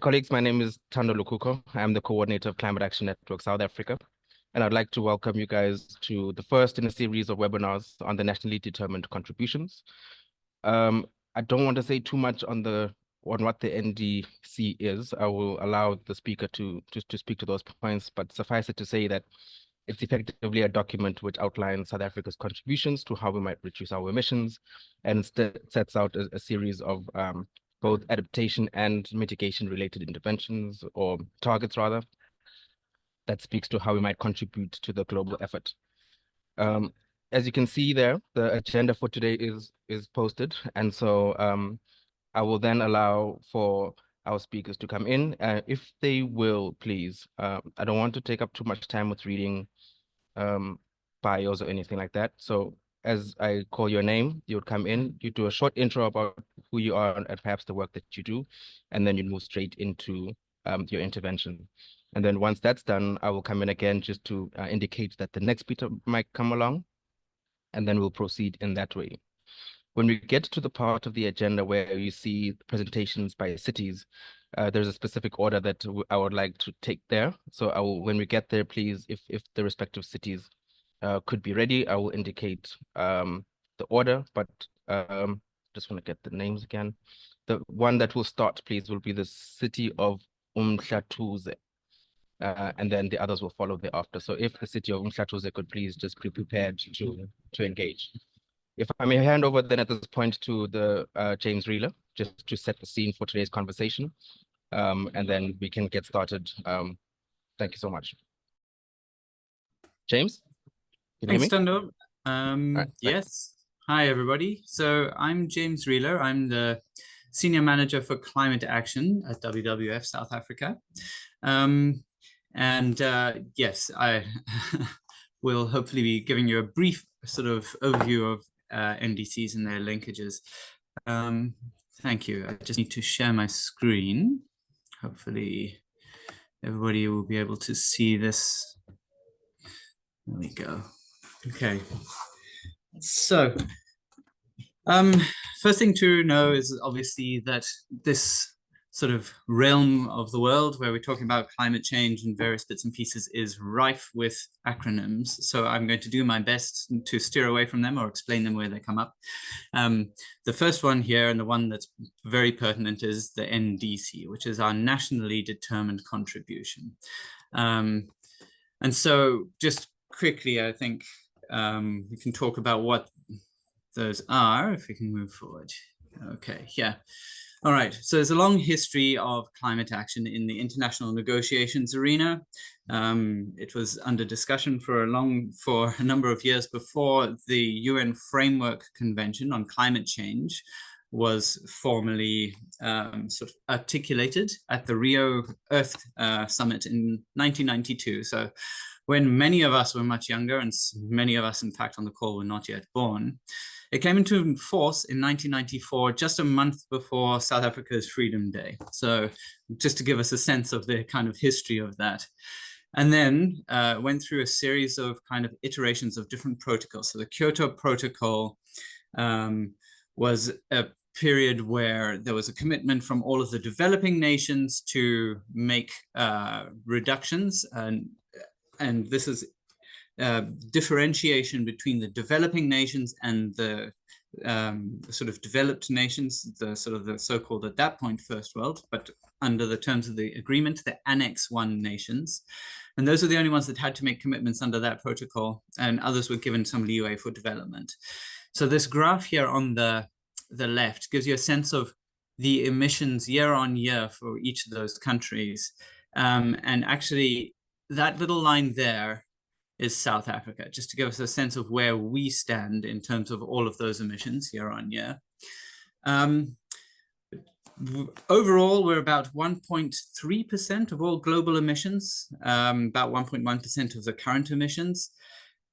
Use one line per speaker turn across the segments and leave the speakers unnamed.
Colleagues, my name is Tando Lukuko. I'm the coordinator of Climate Action Network South Africa, and I'd like to welcome you guys to the first in a series of webinars on the nationally determined contributions. I don't want to say too much on what the NDC is. I will allow the speaker to speak to those points, but suffice it to say that it's effectively a document which outlines South Africa's contributions to how we might reduce our emissions, and sets out a series of both adaptation and mitigation related interventions, or targets rather, that speaks to how we might contribute to the global effort. As you can see there, the agenda for today is posted, and so I will then allow for our speakers to come in. If they will, please, I don't want to take up too much time with reading bios or anything like that. So as I call your name, you would come in, you do a short intro about who you are and perhaps the work that you do, and then you move straight into your intervention. And then once that's done, I will come in again just to indicate that the next speaker might come along, and then we'll proceed in that way. When we get to the part of the agenda where you see the presentations by cities, there's a specific order that I would like to take there. So I will, when we get there, please, if the respective cities could be ready, I will indicate the order, but just want to get the names again. The one that will start, please, will be the city of Umhlatuze. And then the others will follow thereafter. So if the city of Umhlatuze could please just be prepared to engage. If I may hand over then at this point to the James Reeler, just to set the scene for today's conversation, and then we can get started. Thank you so much. James, can you hear me?
Thanks, Tando. Yes. Hi, everybody. So I'm James Reeler. I'm the Senior Manager for Climate Action at WWF South Africa. Yes, I will hopefully be giving you a brief sort of overview of NDCs and their linkages. Thank you. I just need to share my screen. Hopefully everybody will be able to see this. There we go. Okay. So first thing to know is obviously that this sort of realm of the world where we're talking about climate change and various bits and pieces is rife with acronyms. So I'm going to do my best to steer away from them or explain them where they come up. The first one here, and the one that's very pertinent, is the NDC, which is our nationally determined contribution. And so just quickly, I think we can talk about what those are, if we can move forward. Okay, yeah. All right, so there's a long history of climate action in the international negotiations arena. It was under discussion for a number of years before the UN Framework Convention on Climate Change was formally sort of articulated at the Rio Earth Summit in 1992. So when many of us were much younger, and many of us, in fact, on the call were not yet born, it came into force in 1994, just a month before South Africa's Freedom Day. So just to give us a sense of the kind of history of that. And then went through a series of kind of iterations of different protocols. So the Kyoto Protocol was a period where there was a commitment from all of the developing nations to make reductions. And this is differentiation between the developing nations and the sort of developed nations, the so-called at that point first world, but under the terms of the agreement, the Annex I nations. And those are the only ones that had to make commitments under that protocol, and others were given some leeway for development. So this graph here on the left gives you a sense of the emissions year on year for each of those countries. And actually that little line there is South Africa, just to give us a sense of where we stand in terms of all of those emissions year on year. Overall, we're about 1.3% of all global emissions, about 1.1% of the current emissions.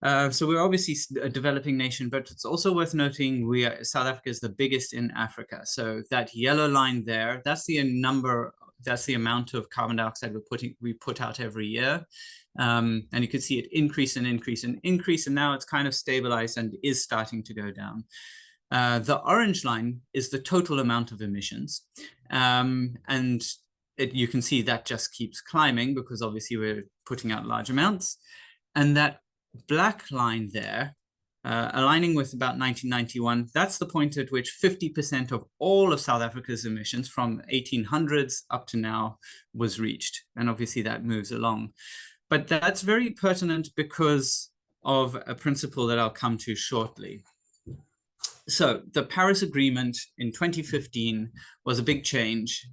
So we're obviously a developing nation, but it's also worth noting South Africa is the biggest in Africa. So that yellow line there, that's the amount of carbon dioxide we put out every year. And you can see it increase and increase and increase, and now it's kind of stabilized and is starting to go down. The orange line is the total amount of emissions. And you can see that just keeps climbing because obviously we're putting out large amounts. And that black line there, aligning with about 1991, that's the point at which 50% of all of South Africa's emissions from 1800s up to now was reached. And obviously that moves along. But that's very pertinent because of a principle that I'll come to shortly. So the Paris Agreement in 2015 was a big change.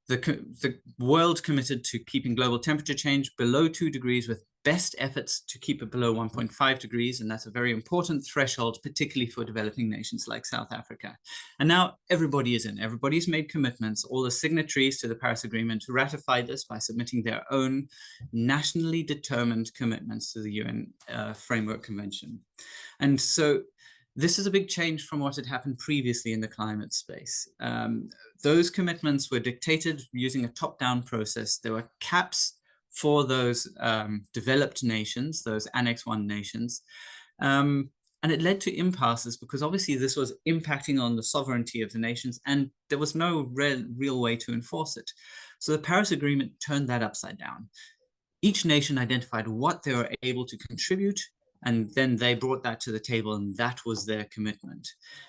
The world committed to keeping global temperature change below 2 degrees with best efforts to keep it below 1.5 degrees. And that's a very important threshold, particularly for developing nations like South Africa. And now everybody is in. Everybody's made commitments. All the signatories to the Paris Agreement ratified this by submitting their own nationally determined commitments to the UN Framework Convention. And so this is a big change from what had happened previously in the climate space. Those commitments were dictated using a top-down process. There were caps for those developed nations, those Annex I nations. And it led to impasses because obviously this was impacting on the sovereignty of the nations and there was no real way to enforce it. So the Paris Agreement turned that upside down. Each nation identified what they were able to contribute, and then they brought that to the table, and that was their commitment.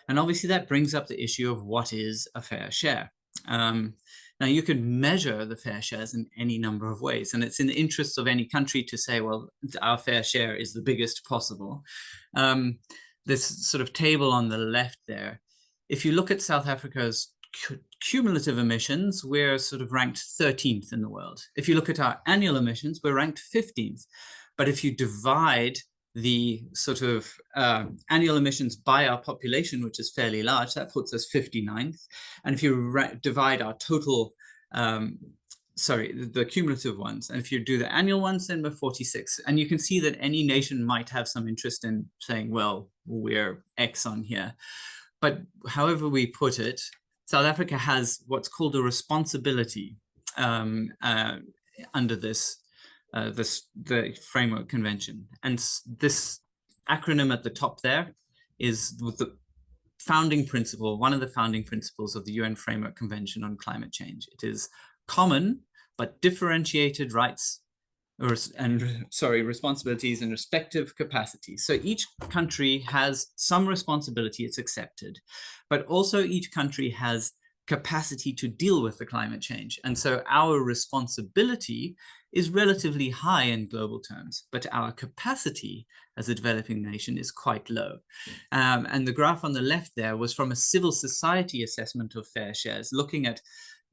And obviously that brings up the issue of what is a fair share. Now you could measure the fair shares in any number of ways, and it's in the interests of any country to say, well, our fair share is the biggest possible. This sort of table on the left there, if you look at South Africa's cumulative emissions, we're sort of ranked 13th in the world. If you look at our annual emissions, we're ranked 15th. But if you divide the sort of annual emissions by our population, which is fairly large, that puts us 59th. And if you divide our total, the cumulative ones, and if you do the annual ones, then we're 46. And you can see that any nation might have some interest in saying, well, we're X on here. But however we put it, South Africa has what's called a responsibility under the Framework Convention. And this acronym at the top there is the founding principle, one of the founding principles of the UN Framework Convention on Climate Change. It is common but differentiated rights responsibilities and respective capacities. So each country has some responsibility, it's accepted, but also each country has capacity to deal with the climate change. And so our responsibility is relatively high in global terms, but our capacity as a developing nation is quite low. And the graph on the left there was from a civil society assessment of fair shares, looking at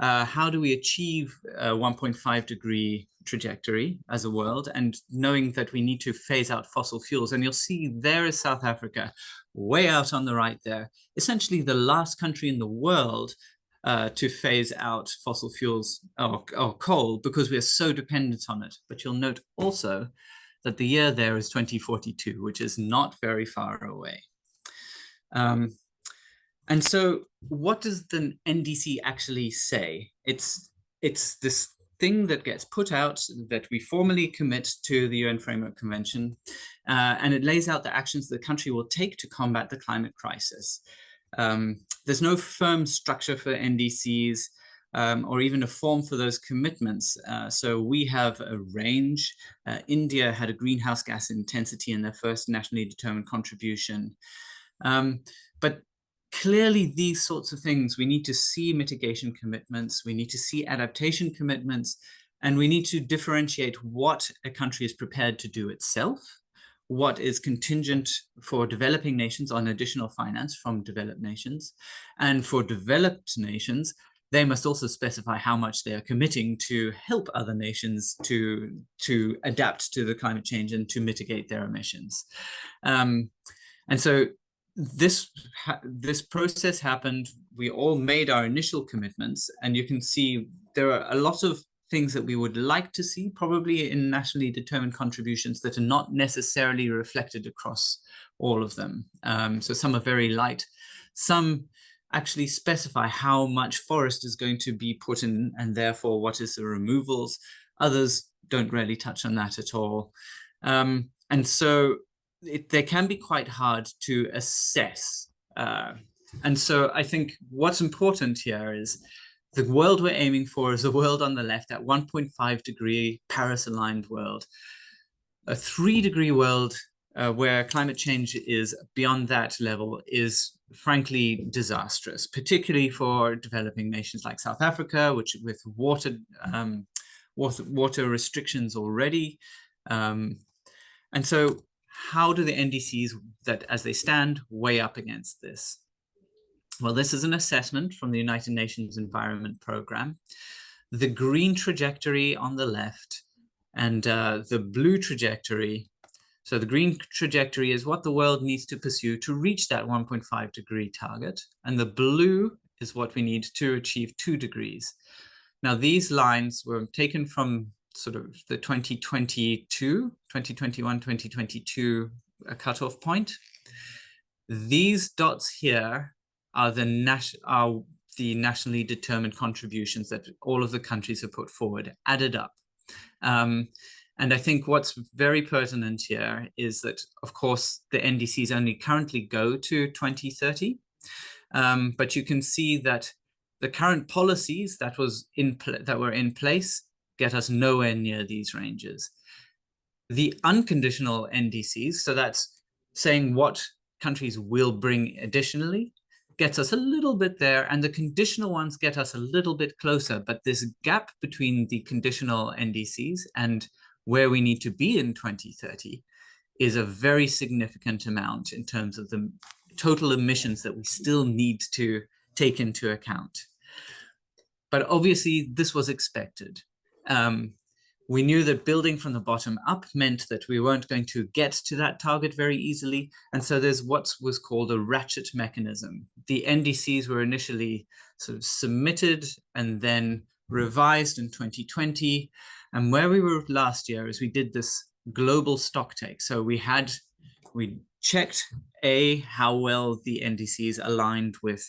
how do we achieve a 1.5 degree trajectory as a world, and knowing that we need to phase out fossil fuels. And you'll see there is South Africa, way out on the right there, essentially the last country in the world to phase out fossil fuels or coal, because we are so dependent on it. But you'll note also that the year there is 2042, which is not very far away. And so what does the NDC actually say? It's this thing that gets put out that we formally commit to the UN Framework Convention, and it lays out the actions the country will take to combat the climate crisis. There's no firm structure for NDCs or even a form for those commitments. So we have a range. India had a greenhouse gas intensity in their first nationally determined contribution. But clearly, these sorts of things, we need to see mitigation commitments, we need to see adaptation commitments, and we need to differentiate what a country is prepared to do itself, what is contingent for developing nations on additional finance from developed nations, and for developed nations, they must also specify how much they are committing to help other nations to adapt to the climate change and to mitigate their emissions. And so this process happened. We all made our initial commitments, and you can see there are a lot of things that we would like to see probably in nationally determined contributions that are not necessarily reflected across all of them. So some are very light. Some actually specify how much forest is going to be put in, and therefore what is the removals. Others don't really touch on that at all. And so they can be quite hard to assess. And so I think what's important here is the world we're aiming for is a world on the left, that 1.5 degree Paris-aligned world. A 3-degree world where climate change is beyond that level is frankly disastrous, particularly for developing nations like South Africa, which with water restrictions already. And so how do the NDCs that as they stand weigh up against this? Well, this is an assessment from the United Nations Environment Programme. The green trajectory on the left and the blue trajectory. So the green trajectory is what the world needs to pursue to reach that 1.5 degree target. And the blue is what we need to achieve 2 degrees. Now, these lines were taken from sort of the 2021, 2022 cutoff point. These dots here are the nationally determined contributions that all of the countries have put forward, added up. And I think what's very pertinent here is that, of course, the NDCs only currently go to 2030, but you can see that the current policies that were in place get us nowhere near these ranges. The unconditional NDCs, so that's saying what countries will bring additionally, gets us a little bit there, and the conditional ones get us a little bit closer. But this gap between the conditional NDCs and where we need to be in 2030 is a very significant amount in terms of the total emissions that we still need to take into account. But obviously, this was expected. We knew that building from the bottom up meant that we weren't going to get to that target very easily. And so there's what was called a ratchet mechanism. The NDCs were initially sort of submitted and then revised in 2020. And where we were last year is we did this global stock take. So we checked how well the NDCs aligned with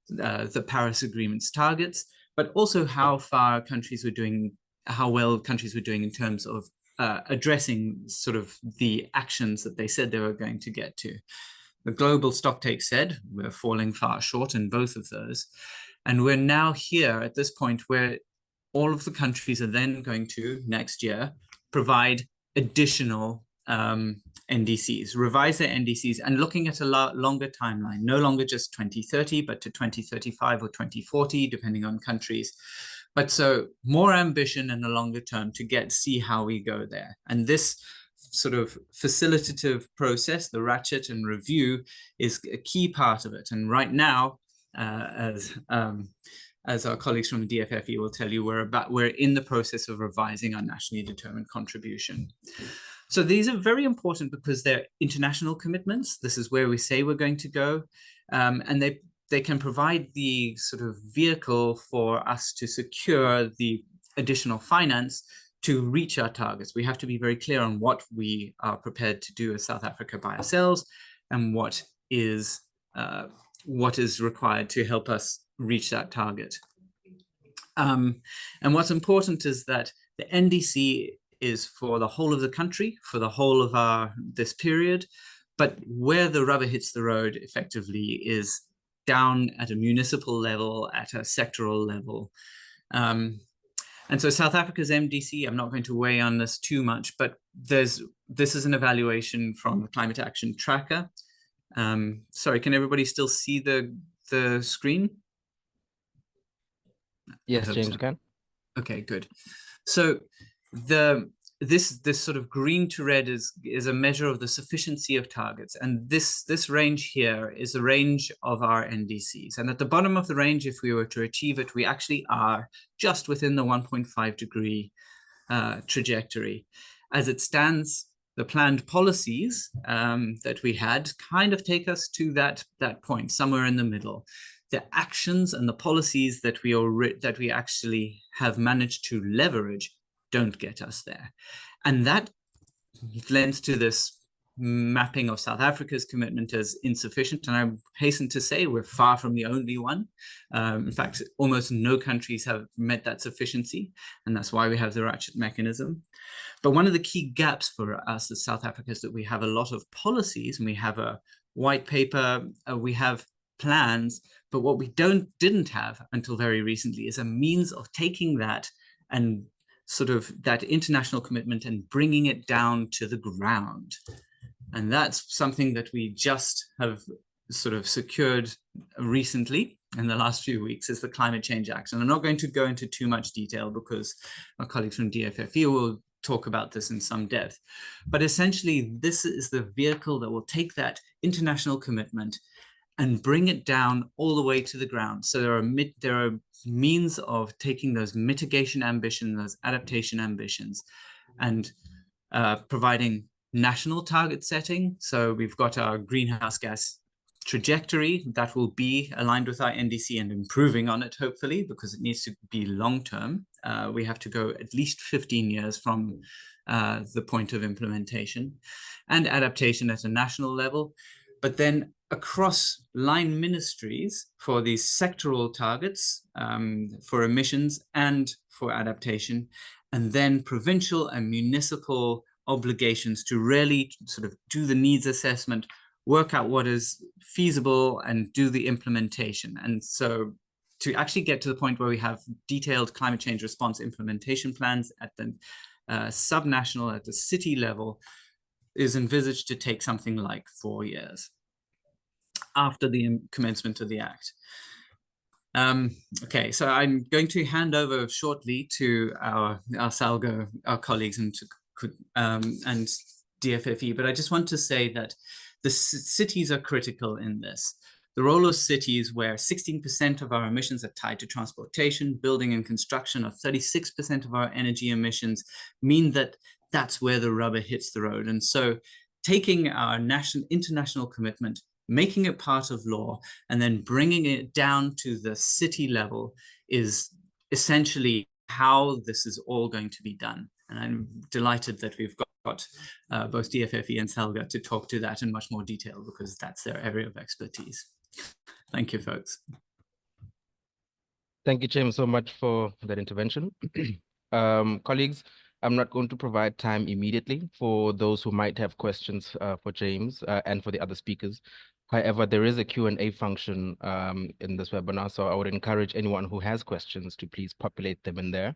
the Paris Agreement's targets, but also how well countries were doing in terms of addressing sort of the actions that they said they were going to get to. The global stocktake said we're falling far short in both of those. And we're now here at this point where all of the countries are then going to, next year, provide additional NDCs, revise their NDCs, and looking at a longer timeline, no longer just 2030, but to 2035 or 2040, depending on countries. But so more ambition in the longer term to see how we go there. And this sort of facilitative process, the ratchet and review, is a key part of it. And right now, as our colleagues from the DFFE will tell you, we're in the process of revising our nationally determined contribution. So these are very important because they're international commitments. This is where we say we're going to go. And they can provide the sort of vehicle for us to secure the additional finance to reach our targets. We have to be very clear on what we are prepared to do as South Africa by ourselves and what is required to help us reach that target. And what's important is that the NDC is for the whole of the country, for the whole of this period, but where the rubber hits the road effectively is down at a municipal level, at a sectoral level. And so South Africa's MDC, I'm not going to weigh on this too much, but this is an evaluation from the Climate Action Tracker. Sorry, can everybody still see the screen?
Yes, James, can.
Okay, good. So this sort of green to red is a measure of the sufficiency of targets. And this range here is the range of our NDCs. And at the bottom of the range, if we were to achieve it, we actually are just within the 1.5 degree trajectory. As it stands, the planned policies that we had kind of take us to that point, somewhere in the middle. The actions and the policies that we actually have managed to leverage don't get us there. And that lends to this mapping of South Africa's commitment as insufficient. And I hasten to say we're far from the only one. In fact, almost no countries have met that sufficiency. And that's why we have the ratchet mechanism. But one of the key gaps for us as South Africa is that we have a lot of policies and we have a white paper, we have plans, But what we didn't have until very recently is a means of taking that and sort of that international commitment and bringing it down to the ground. And that's something that we just have sort of secured recently in the last few weeks, is the Climate Change Act. And I'm not going to go into too much detail because our colleagues from DFFE will talk about this in some depth. But essentially, this is the vehicle that will take that international commitment and bring it down all the way to the ground. So there are means of taking those mitigation ambitions, those adaptation ambitions, and providing national target setting. So we've got our greenhouse gas trajectory that will be aligned with our NDC and improving on it, hopefully, because it needs to be long-term. We have to go at least 15 years from the point of implementation, and adaptation at a national level. But then across line ministries for these sectoral targets for emissions and for adaptation, and then provincial and municipal obligations to really sort of do the needs assessment, work out what is feasible, and do the implementation. And so to actually get to the point where we have detailed climate change response implementation plans at the subnational, at the city level, is envisaged to take something like 4 years after the commencement of the Act. Okay, so I'm going to hand over shortly to our SALGO, our colleagues, and DFFE, but I just want to say that the cities are critical in this. The role of cities, where 16% of our emissions are tied to transportation, building and construction, or 36% of our energy emissions, mean that that's where the rubber hits the road. And so taking our international commitment, making it part of law, and then bringing it down to the city level is essentially how this is all going to be done. And I'm delighted that we've got both DFFE and SALGO to talk to that in much more detail, because that's their area of expertise. Thank you, folks.
Thank you, James, so much for that intervention. Colleagues, I'm not going to provide time immediately for those who might have questions for James and for the other speakers. However, there is a Q&A function in this webinar, so I would encourage anyone who has questions to please populate them in there.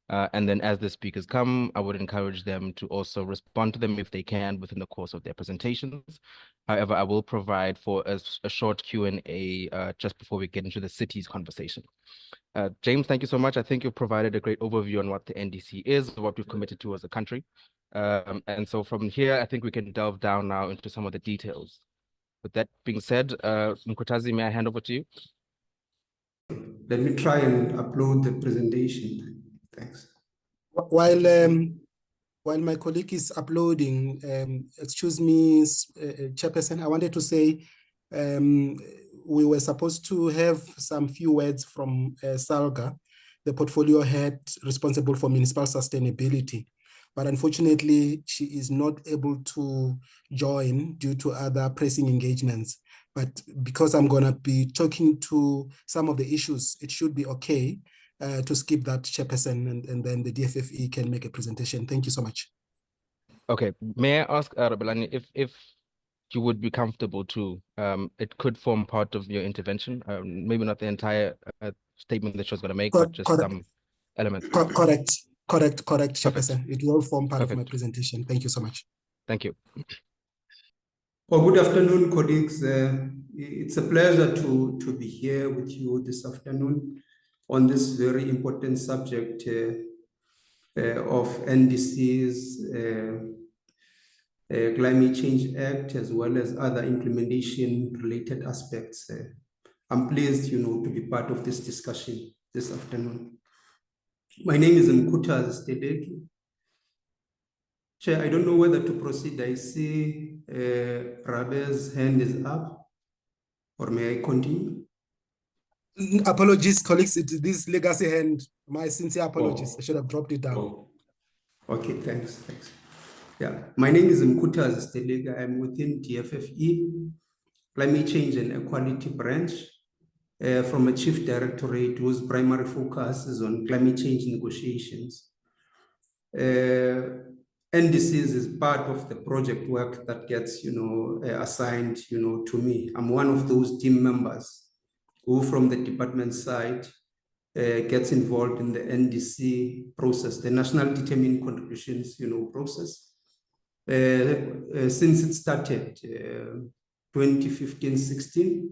And then as the speakers come, I would encourage them to also respond to them if they can within the course of their presentations. However, I will provide for a short Q&A just before we get into the cities conversation. James, thank you so much. I think you've provided a great overview on what the NDC is, what we've committed to as a country. And so from here, I think we can delve down now into some of the details. With that being said, Mkhuthazi, may I hand over to you?
Let me try and upload the presentation. Thanks.
While my colleague is uploading, excuse me, Chairperson, I wanted to say we were supposed to have some few words from SALGA, the portfolio head responsible for municipal sustainability. But unfortunately, she is not able to join due to other pressing engagements. But because I'm going to be talking to some of the issues, it should be okay to skip that, Chairperson, and then the DFFE can make a presentation. Thank you so much.
Okay, may I ask Rabelani if you would be comfortable to, it could form part of your intervention, maybe not the entire statement that she was going to make, but just some elements.
Correct, Chairperson. It will form part of my presentation. Thank you so much.
Thank you.
Well, good afternoon, colleagues. It's a pleasure to be here with you this afternoon on this very important subject of NDCs, Climate Change Act, as well as other implementation related aspects. I'm pleased, to be part of this discussion this afternoon. My name is Mkhuthazi. Chair, I don't know whether to proceed. I see Rabe's hand is up, or may I continue?
Apologies, colleagues. This legacy hand. My sincere apologies. I should have dropped it down.
Oh. Okay, thanks. Yeah, my name is Mkhuthazi. I'm within DFFE, Climate Change and Equality Branch, from a Chief Directorate whose primary focus is on climate change negotiations. NDCs is part of the project work that gets, assigned, to me. I'm one of those team members who from the department side gets involved in the NDC process, the National Determined Contributions, process. Since it started 2015-16,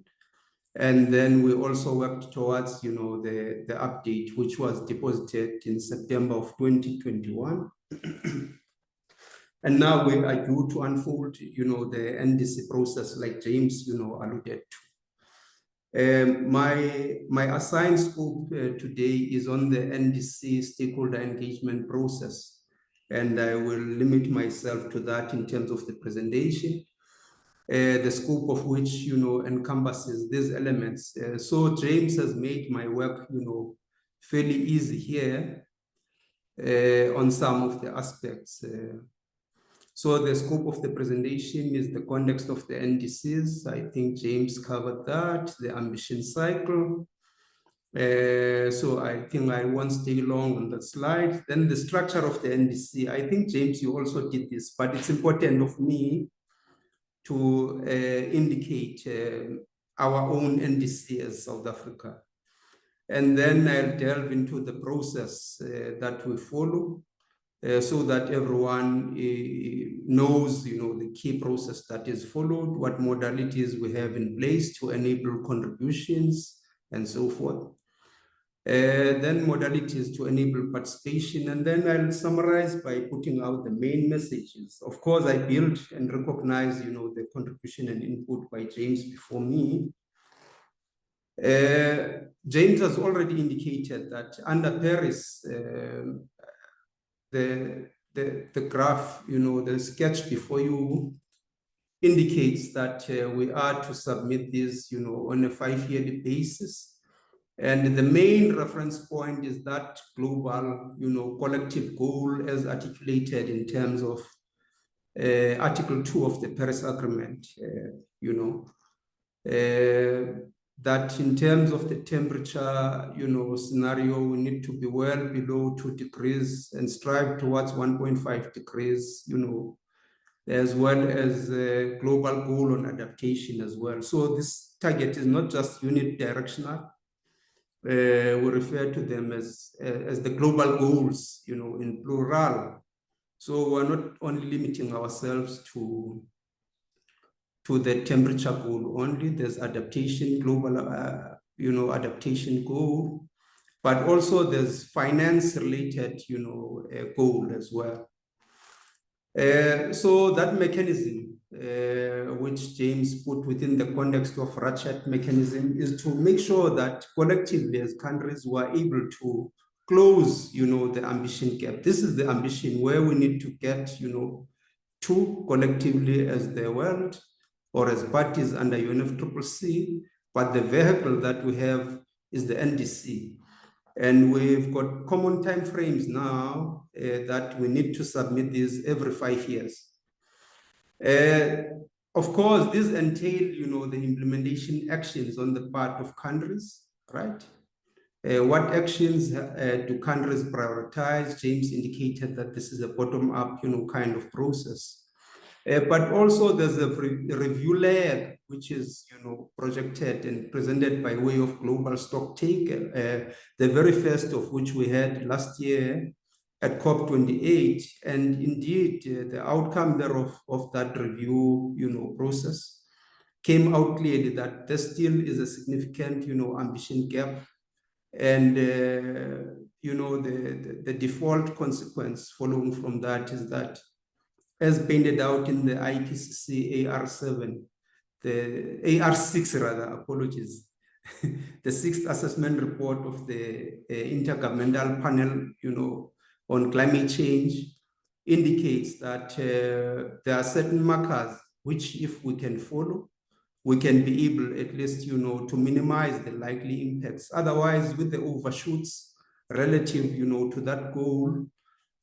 and then we also worked towards, the update, which was deposited in September of 2021. And now we are due to unfold, the NDC process, like James, alluded to. My assigned scope today is on the NDC stakeholder engagement process, and I will limit myself to that in terms of the presentation, the scope of which, encompasses these elements. So James has made my work, fairly easy here on some of the aspects. So the scope of the presentation is the context of the NDCs. I think James covered that, the ambition cycle. So I think I won't stay long on that slide. Then the structure of the NDC. I think, James, you also did this, but it's important of me to indicate our own NDC as South Africa. And then I'll delve into the process that we follow, so that everyone knows, the key process that is followed, what modalities we have in place to enable contributions, and so forth. Then modalities to enable participation, and then I'll summarize by putting out the main messages. Of course, I build and recognize, the contribution and input by James before me. James has already indicated that under Paris, the graph, the sketch before you indicates that we are to submit this, on a 5-yearly basis. And the main reference point is that global, collective goal as articulated in terms of Article 2 of the Paris Agreement, that in terms of the temperature, scenario, we need to be well below 2 degrees and strive towards 1.5 degrees, as well as a global goal on adaptation as well. So this target is not just unidirectional. We refer to them as the global goals, in plural. So we're not only limiting ourselves to the temperature goal only. There's adaptation, global, adaptation goal, but also there's finance-related, goal as well. So that mechanism, which James put within the context of ratchet mechanism, is to make sure that collectively as countries were able to close, the ambition gap. This is the ambition where we need to get, to collectively as the world or as parties under UNFCCC, but the vehicle that we have is the NDC. And we've got common timeframes now that we need to submit these every 5 years. Of course, this entails, the implementation actions on the part of countries, right? What actions do countries prioritize? James indicated that this is a bottom-up, kind of process. But also there's a review layer, which is, projected and presented by way of global stocktake, the very first of which we had last year at COP28. And indeed, the outcome thereof of that review, process came out clearly that there still is a significant, ambition gap. And, the default consequence following from that is that, as painted out in the IPCC AR7, the AR6 rather, apologies, the 6th assessment report of the Intergovernmental Panel, on climate change indicates that there are certain markers which, if we can follow, we can be able at least, to minimize the likely impacts. Otherwise, with the overshoots relative, to that goal,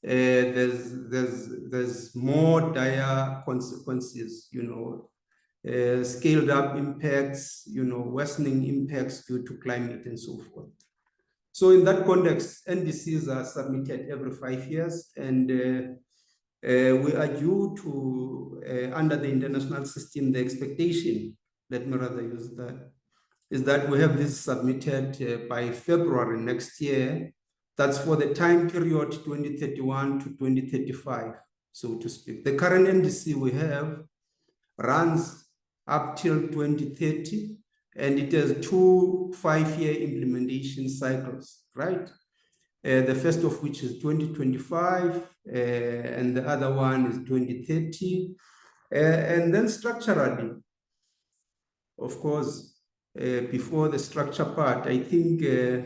there's more dire consequences, scaled up impacts, worsening impacts due to climate and so forth. So in that context, NDCs are submitted every 5 years, and we are due to, under the international system, the expectation, let me rather use that, is that we have this submitted by February next year. That's for the time period 2031 to 2035, so to speak. The current NDC we have runs up till 2030, and it has 2 5-year implementation cycles, right? The first of which is 2025, and the other one is 2030. And then structurally, of course, before the structure part, I think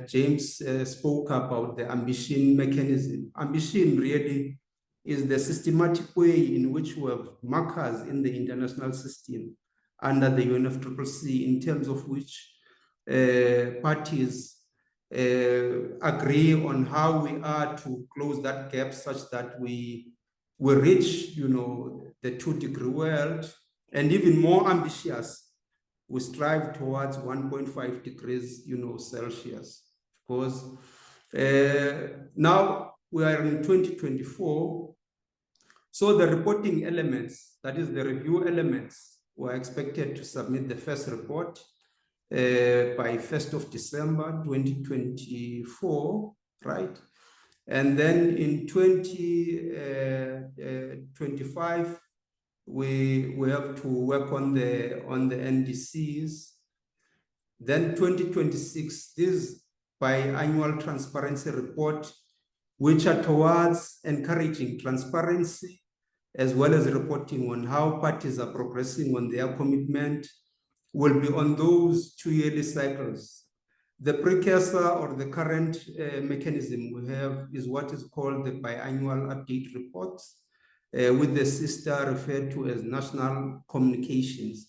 James spoke about the ambition mechanism. Ambition really is the systematic way in which we have markers in the international system under the UNFCCC, in terms of which parties agree on how we are to close that gap, such that we reach, the 2-degree world, and even more ambitious, we strive towards 1.5 degrees, Celsius. Of course, now we are in 2024. So the reporting elements, that is the review elements, were expected to submit the first report by 1st of December, 2024, right? And then in 2025, we have to work on the NDCs. Then 2026, this biannual transparency report, which are towards encouraging transparency, as well as reporting on how parties are progressing on their commitment, will be on those 2-yearly cycles. The precursor or the current mechanism we have is what is called the biannual update reports, with the sister referred to as national communications.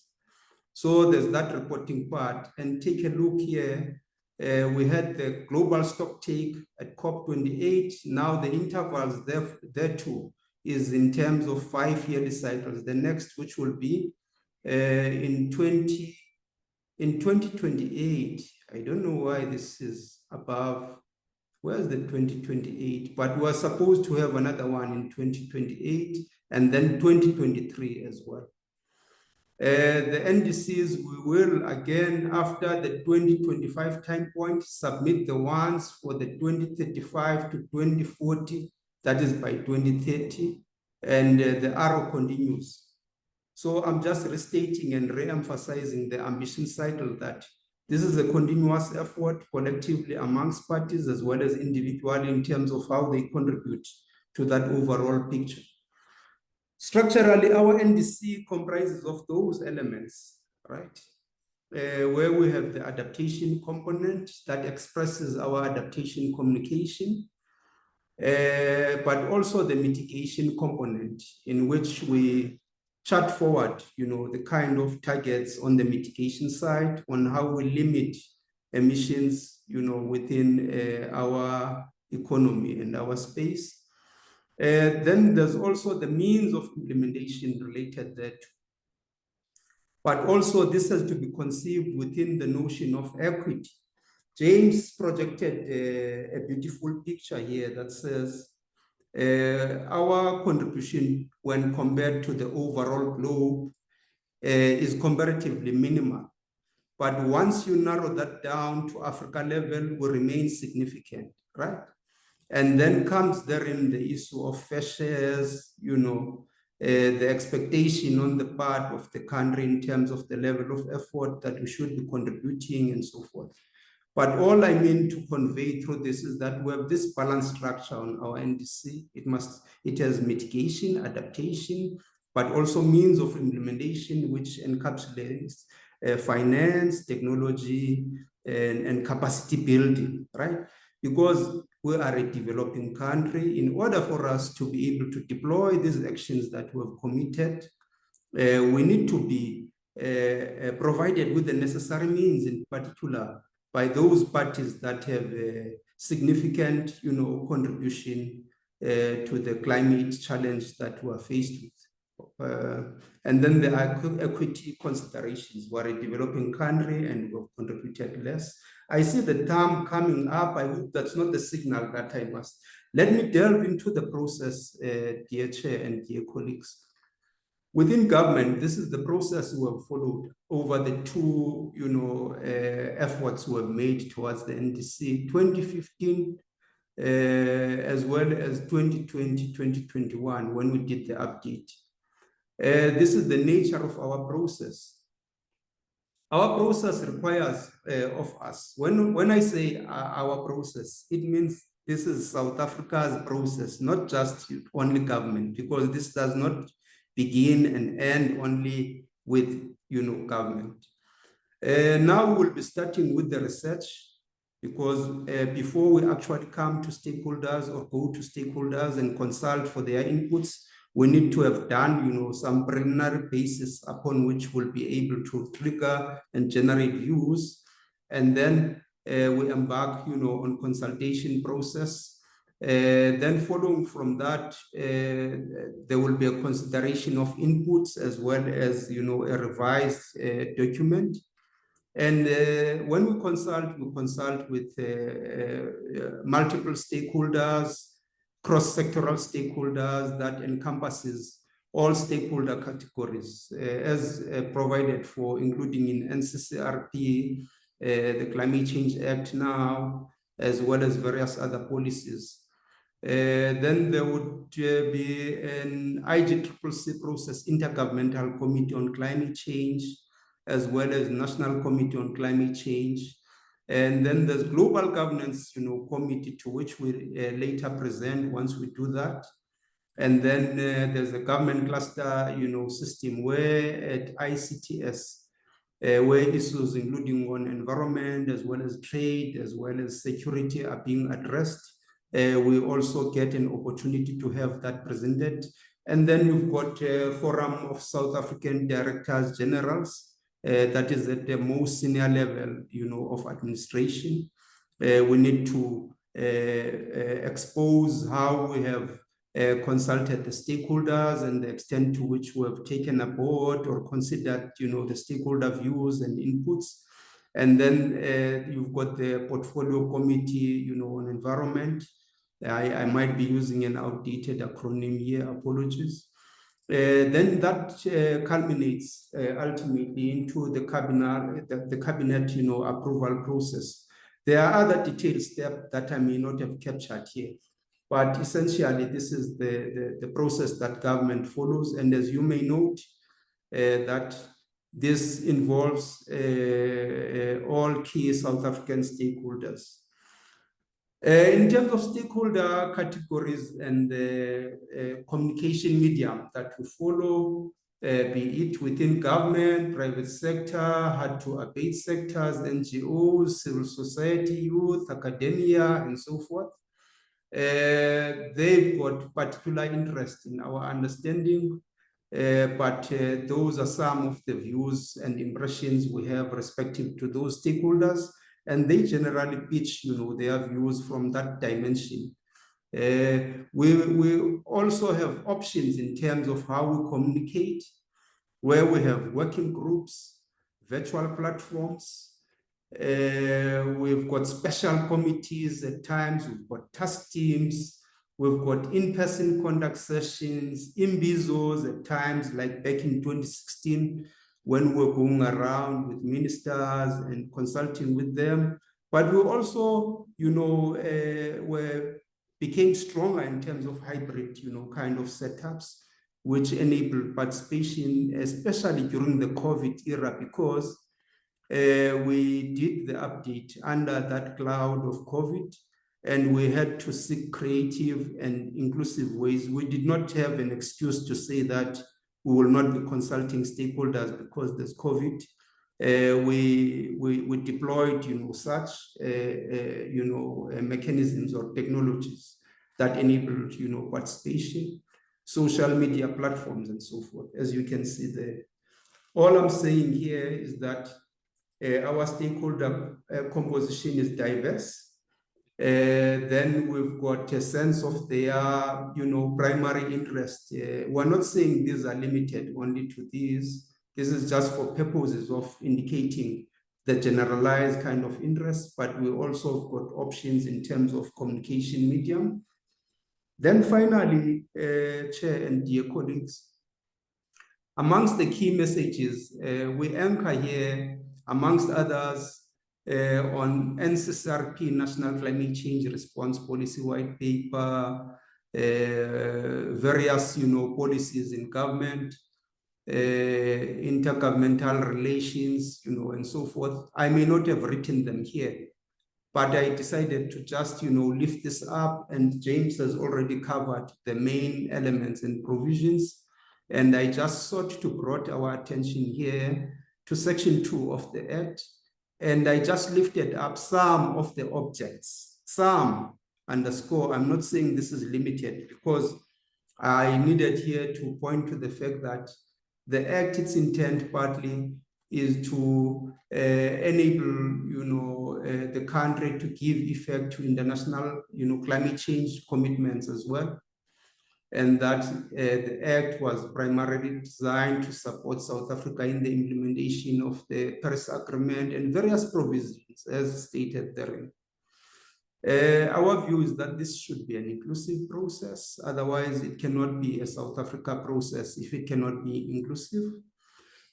So there's that reporting part. And take a look here. We had the global stock take at COP28. Now the intervals there too is in terms of 5-yearly cycles. The next, which will be in 2028. I don't know why this is above. Where's the 2028? But we're supposed to have another one in 2028 and then 2023 as well. The NDCs, we will again, after the 2025 time point, submit the ones for the 2035 to 2040, that is by 2030, and the arrow continues. So I'm just restating and re-emphasizing the ambition cycle, that this is a continuous effort collectively amongst parties as well as individually, in terms of how they contribute to that overall picture. Structurally, our NDC comprises of those elements, right? Where we have the adaptation component that expresses our adaptation communication, but also the mitigation component, in which we chart forward, the kind of targets on the mitigation side, on how we limit emissions, within our economy and our space. Then there's also the means of implementation related there. But also this has to be conceived within the notion of equity. James projected a beautiful picture here that says our contribution, when compared to the overall globe, is comparatively minimal. But once you narrow that down to Africa level, will remain significant, right? And then comes therein the issue of fair shares, the expectation on the part of the country in terms of the level of effort that we should be contributing and so forth. But all I mean to convey through this is that we have this balanced structure on our NDC. It has mitigation, adaptation, but also means of implementation, which encapsulates finance, technology, and capacity building, right? Because we are a developing country. In order for us to be able to deploy these actions that we have committed, we need to be provided with the necessary means, in particular by those parties that have a significant, contribution to the climate challenge that we are faced with. And then the equity considerations. We're a developing country and we've contributed less. I see the term coming up. I hope that's not the signal that I must. Let me delve into the process, dear Chair and dear colleagues. Within government, this is the process we have followed over the two, efforts we have made towards the NDC 2015, as well as 2020, 2021, when we did the update. This is the nature of our process. Our process requires of us. When I say our process, it means this is South Africa's process, not just only government, because this does not begin and end only with government. Now we'll be starting with the research, because before we actually come to stakeholders or go to stakeholders and consult for their inputs, we need to have done some preliminary basis upon which we'll be able to trigger and generate views. And then we embark on consultation process. Then following from that, there will be a consideration of inputs as well as a revised document. And when we consult with multiple stakeholders, cross-sectoral stakeholders that encompasses all stakeholder categories as provided for, including in NCCRP, the Climate Change Act now, as well as various other policies. Then there would be an IGCCC process, Intergovernmental Committee on Climate Change, as well as National Committee on Climate Change. And then there's Global Governance, Committee, to which we later present once we do that. And then there's a government cluster, system where at ICTS, where issues including on environment, as well as trade, as well as security are being addressed. We also get an opportunity to have that presented. And then you've got a forum of South African Directors Generals, that is at the most senior level, of administration. We need to expose how we have consulted the stakeholders and the extent to which we have taken aboard or considered, the stakeholder views and inputs. And then you've got the portfolio committee, on environment. I might be using an outdated acronym here, apologies. Then that culminates ultimately into the cabinet, approval process. There are other detailed steps that I may not have captured here, but essentially this is the process that government follows. And as you may note, that this involves all key South African stakeholders. In terms of stakeholder categories and the communication medium that we follow, be it within government, private sector, hard-to-abate sectors, NGOs, civil society, youth, academia, and so forth, they've got particular interest in our understanding, but those are some of the views and impressions we have respective to those stakeholders. And they generally pitch, their views from that dimension. We also have options in terms of how we communicate, where we have working groups, virtual platforms. We've got special committees at times. We've got task teams. We've got in-person conduct sessions, imbizos at times, like back in 2016, when we're going around with ministers and consulting with them. But we also, became stronger in terms of hybrid, kind of setups, which enable participation, especially during the COVID era, because we did the update under that cloud of COVID, and we had to seek creative and inclusive ways. We did not have an excuse to say that we will not be consulting stakeholders because there's COVID. We deployed, such, mechanisms or technologies that enabled, participation, social media platforms, and so forth, as you can see there. All I'm saying here is that our stakeholder composition is diverse. Then we've got a sense of their, primary interest. We're not saying these are limited only to these. This is just for purposes of indicating the generalized kind of interest, but we also have got options in terms of communication medium. Then finally, Chair and dear colleagues, Amongst the key messages, we anchor here, amongst others, on NCCRP, National Climate Change Response Policy White Paper, various, policies in government, intergovernmental relations, and so forth. I may not have written them here, but I decided to just, lift this up, and James has already covered the main elements and provisions. And I just sought to brought our attention here to Section 2 of the Act. And I just lifted up some of the objects, some underscore. I'm not saying this is limited, because I needed here to point to the fact that the Act, its intent partly is to enable, the country to give effect to international, climate change commitments as well. And that the Act was primarily designed to support South Africa in the implementation of the Paris Agreement and various provisions as stated therein. Our view is that this should be an inclusive process. Otherwise, it cannot be a South Africa process if it cannot be inclusive.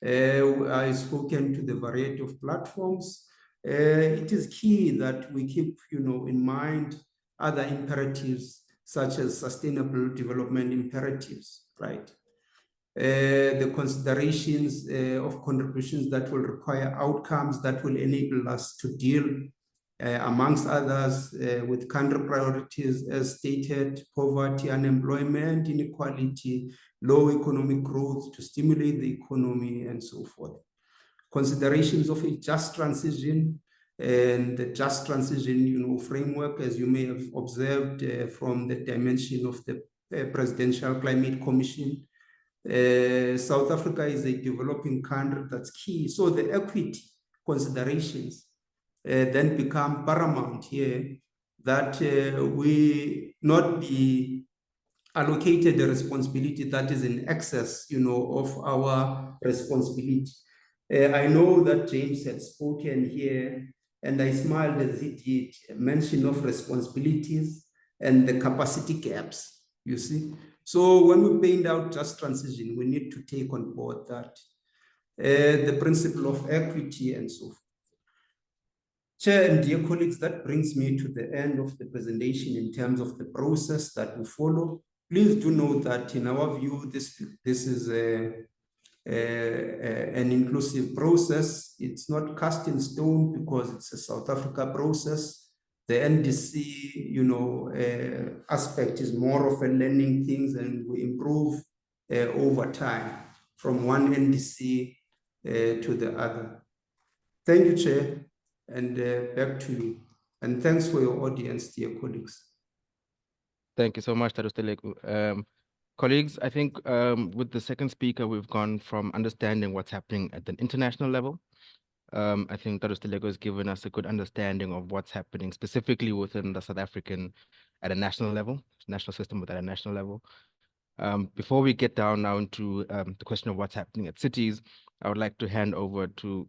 I've spoken to the variety of platforms. It is key that we keep, in mind other imperatives such as sustainable development imperatives, right? The considerations of contributions that will require outcomes that will enable us to deal, amongst others, with country priorities as stated: poverty, unemployment, inequality, low economic growth to stimulate the economy, and so forth. Considerations of a just transition, and the just transition, framework, as you may have observed from the dimension of the Presidential Climate Commission. South Africa is a developing country, that's key. So the equity considerations then become paramount here, that we not be allocated a responsibility that is in excess, of our responsibility. I know that James had spoken here, and I smiled as he did mention of responsibilities and the capacity gaps, you see. So when we paint out just transition, we need to take on board that, the principle of equity and so forth. Chair and dear colleagues, that brings me to the end of the presentation in terms of the process that we follow. Please do note that in our view, this is an inclusive process. It's not cast in stone because it's a South Africa process. The NDC, aspect is more of a learning things, and we improve over time from one NDC to the other. Thank you, Chair, and back to you. And thanks for your audience, dear colleagues.
Thank you so much, Tadustelegu. Colleagues, I think with the second speaker, we've gone from understanding what's happening at an international level. I think Tadustelegu has given us a good understanding of what's happening specifically within the South African at a national level, national system at a national level. Before we get down now into the question of what's happening at cities, I would like to hand over to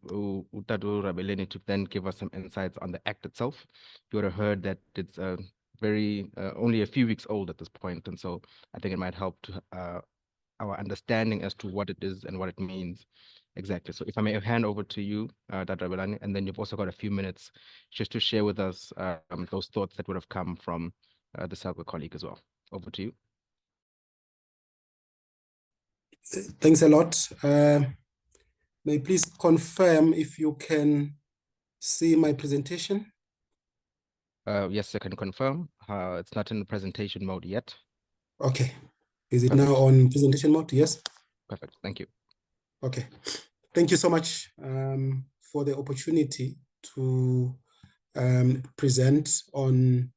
Utadu Rabeleni to then give us some insights on the Act itself. You would have heard that it's only a few weeks old at this point, and so I think it might help to our understanding as to what it is and what it means exactly. So if I may hand over to you, Dr. Rabelani, and then you've also got a few minutes just to share with us those thoughts that would have come from the SALGA colleague as well. Over to you.
Thanks a lot. May you please confirm if you can see my presentation?
Yes, I can confirm. It's not in the presentation mode yet.
Okay. Is it now on presentation mode? Yes.
Perfect. Thank you.
Okay. Thank you so much for the opportunity to present on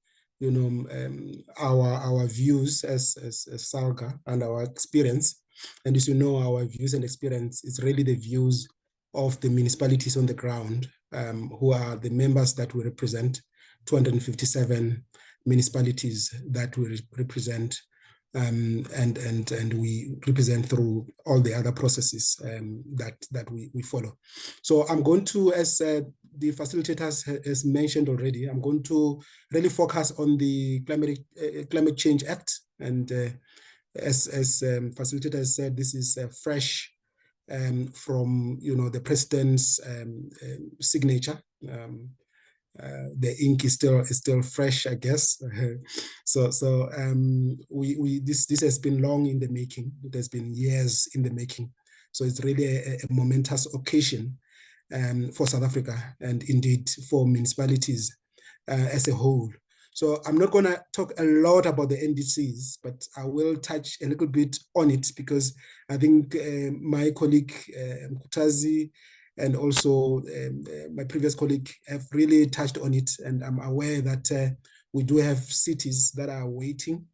our views as SALGA and our experience. And as you know, our views and experience is really the views of the municipalities on the ground, who are the members that we represent, 257 municipalities that we represent, and we represent through all the other processes that we follow. So I'm going to, as the facilitators has mentioned already, I'm going to really focus on the Climate Change Act. And as facilitators said, this is a fresh from, the president's signature. The ink is still fresh, I guess. This has been long in the making. It has been years in the making. So it's really a momentous occasion for South Africa and indeed for municipalities as a whole. So I'm not going to talk a lot about the NDCs, but I will touch a little bit on it because I think my colleague Mkutazi and also my previous colleague have really touched on it. And I'm aware that we do have cities that are waiting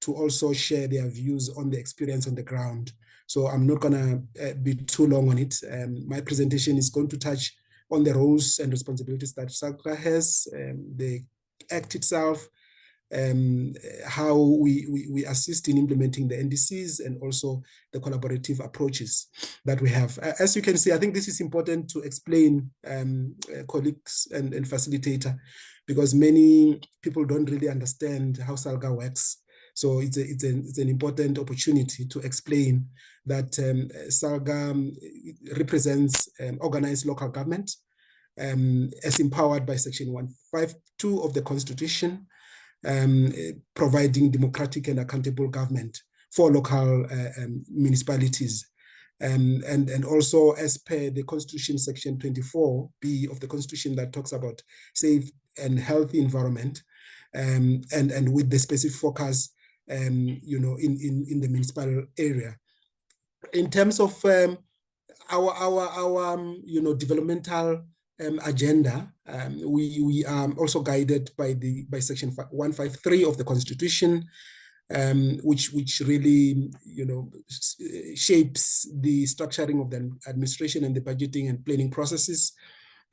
to also share their views on the experience on the ground. So I'm not going to be too long on it. My presentation is going to touch on the roles and responsibilities that SALGA has, the Act itself, how we assist in implementing the NDCs and also the collaborative approaches that we have. As you can see, I think this is important to explain, colleagues and facilitator, because many people don't really understand how SALGA works. So it's an important opportunity to explain that SALGA represents organized local government as empowered by Section 152 of the Constitution, providing democratic and accountable government for local municipalities. And also as per the Constitution, Section 24B of the Constitution that talks about safe and healthy environment, and with the specific focus, in the municipal area. In terms of our developmental agenda, we are also guided by Section 153 of the Constitution, which really shapes the structuring of the administration and the budgeting and planning processes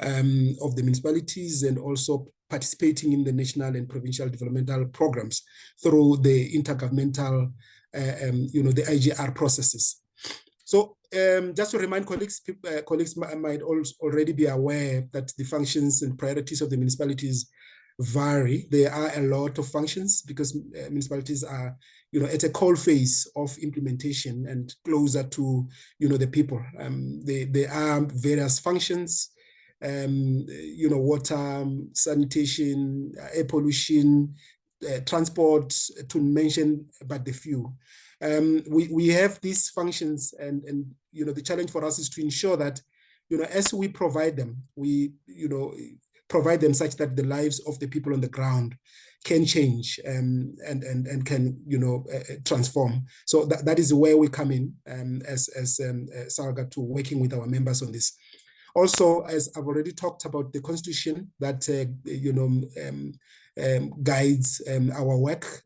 of the municipalities, and also participating in the national and provincial developmental programs through the intergovernmental, the IGR processes. So just to remind colleagues, colleagues might also already be aware that the functions and priorities of the municipalities vary. There are a lot of functions because municipalities are, at a coal phase of implementation and closer to, the people. There are various functions, water, sanitation, air pollution, transport, to mention but the few. We have these functions, and the challenge for us is to ensure that, as we provide them, we provide them such that the lives of the people on the ground can change and can transform. So that is where we come in as SALGA to working with our members on this. Also, as I've already talked about, the Constitution that guides our work.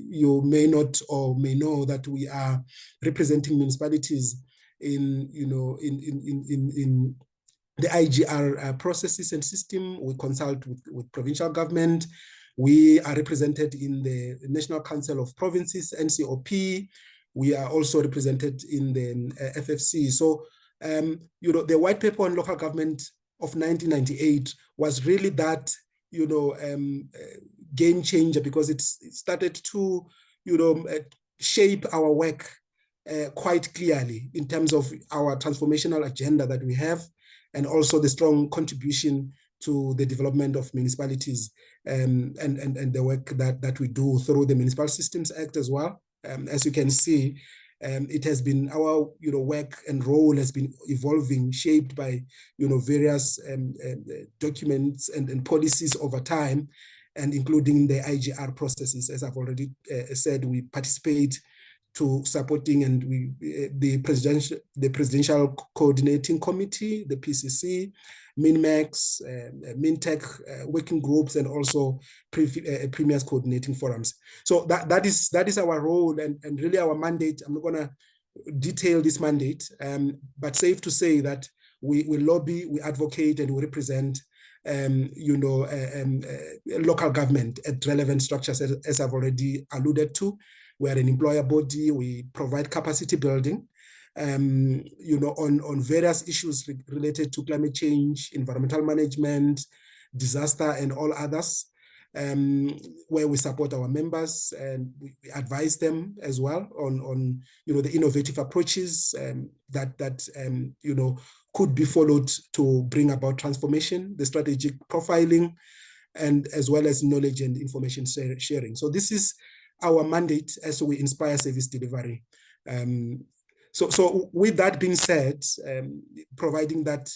You may not or may know that we are representing municipalities in the IGR processes and system. We consult with provincial government. We are represented in the National Council of Provinces, NCOP. We are also represented in the FFC. So, the white paper on local government of 1998 was really that, game changer, because it started to, shape our work quite clearly in terms of our transformational agenda that we have, and also the strong contribution to the development of municipalities and the work that we do through the Municipal Systems Act as well. As you can see, it has been our work and role has been evolving, shaped by various documents and policies over time, and including the IGR processes. As I've already said, we participate to supporting and the presidential coordinating committee, the PCC, MinMax, MinTech working groups, and also premiers coordinating forums. So that is our role and really our mandate. I'm not going to detail this mandate, but safe to say that we lobby, we advocate, and we represent local government at relevant structures, as I've already alluded to. We are an employer body. We provide capacity building, on various issues related to climate change, environmental management, disaster, and all others. where we support our members and we advise them as well on the innovative approaches that could be followed to bring about transformation, the strategic profiling, and as well as knowledge and information sharing. So this is our mandate as we inspire service delivery. So with that being said, providing that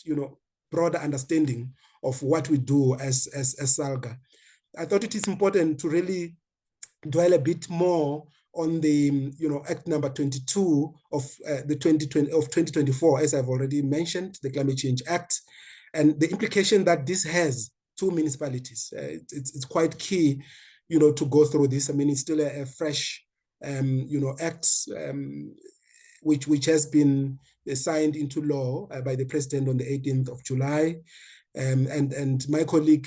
broader understanding of what we do as SALGA, I thought it is important to really dwell a bit more on the Act number 22 of 2024, as I've already mentioned, the Climate Change Act, and the implication that this has to municipalities. It's quite key, to go through this. I mean, it's still a fresh, act which has been signed into law by the President on the 18th of July, and my colleague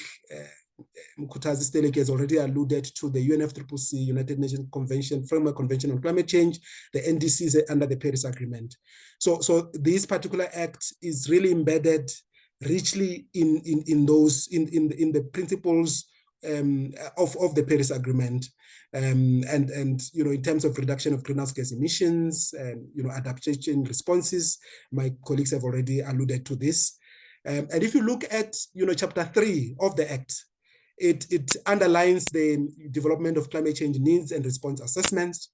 Mkhuthazi Steleki has already alluded to the UNFCCC, United Nations Framework Convention on Climate Change, the NDCs under the Paris Agreement. So this particular act is really embedded richly in the principles of the Paris Agreement, and in terms of reduction of greenhouse gas emissions, adaptation responses. My colleagues have already alluded to this. And if you look at Chapter 3 of the Act, it underlines the development of climate change needs and response assessments,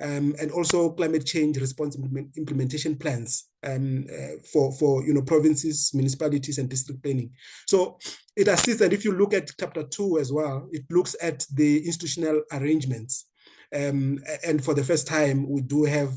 and also climate change response implementation plans for provinces, municipalities, and district planning. So it assists, and if you look at Chapter 2 as well, it looks at the institutional arrangements. And for the first time, we do have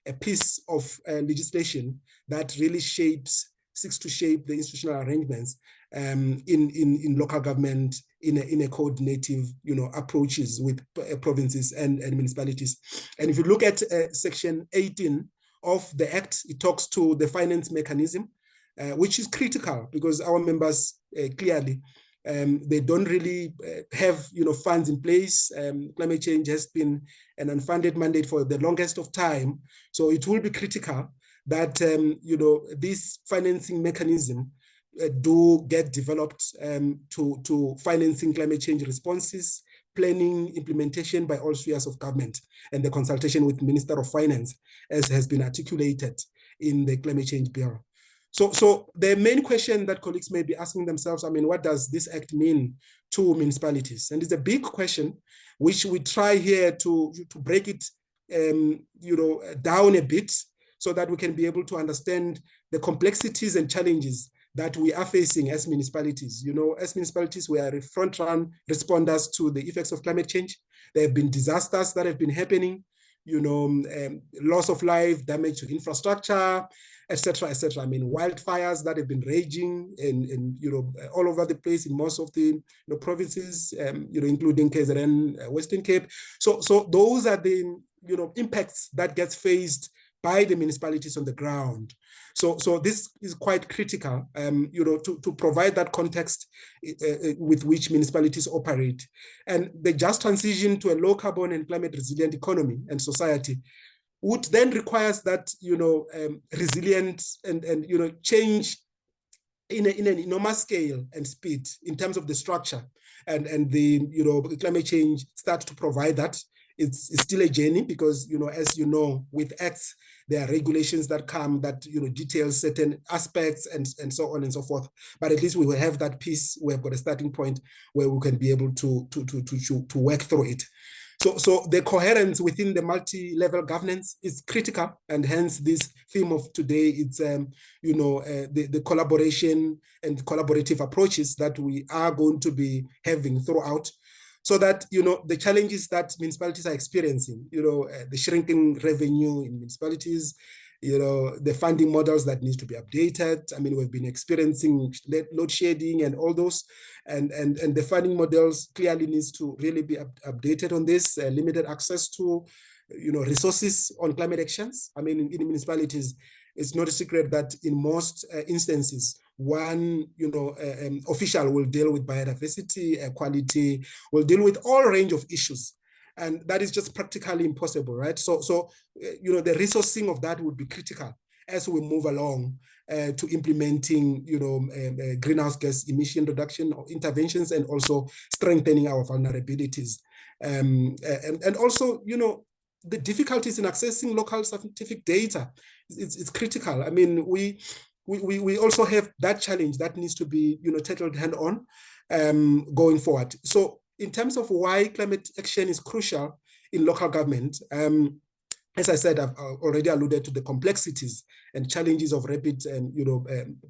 a piece of legislation that really seeks to shape the institutional arrangements in local government in a coordinative approaches with provinces and municipalities. And if you look at Section 18 of the Act, it talks to the finance mechanism, which is critical because our members clearly they don't really have funds in place. Climate change has been an unfunded mandate for the longest of time, so it will be critical that this financing mechanism do get developed to financing climate change responses, planning, implementation by all spheres of government, and the consultation with Minister of Finance, as has been articulated in the climate change bill. So the main question that colleagues may be asking themselves, I mean, what does this act mean to municipalities? And it's a big question, which we try here to break it down a bit so that we can be able to understand the complexities and challenges that we are facing as municipalities. As municipalities, we are front-run responders to the effects of climate change. There have been disasters that have been happening, loss of life, damage to infrastructure, etc., etc. I mean, wildfires that have been raging in all over the place in most of the provinces, including KZN, Western Cape. So those are the impacts that gets faced by the municipalities on the ground. So this is quite critical, to provide that context with which municipalities operate. And the just transition to a low carbon and climate resilient economy and society would then requires that, resilient and change in an enormous scale and speed in terms of the structure. And the, climate change starts to provide that. It's still a journey because, as with acts, there are regulations that come that, detail certain aspects and so on and so forth. But at least we will have that piece. We have got a starting point where we can be able to work through it. So the coherence within the multi-level governance is critical, and hence this theme of today, it's the collaboration and collaborative approaches that we are going to be having throughout, so that the challenges that municipalities are experiencing, the shrinking revenue in municipalities, the funding models that need to be updated. I mean, we've been experiencing load shedding and all those, and the funding models clearly needs to really be updated on this. Limited access to, resources on climate actions. I mean, in municipalities, it's not a secret that in most instances, one official will deal with biodiversity, quality, will deal with all range of issues. And that is just practically impossible, right? So the resourcing of that would be critical. as we move along to implementing, greenhouse gas emission reduction interventions and also strengthening our vulnerabilities. And also, the difficulties in accessing local scientific data, it's critical. I mean, we also have that challenge that needs to be, tackled hand on going forward. So in terms of why climate action is crucial in local government, as I said, I've already alluded to the complexities and challenges of rapid,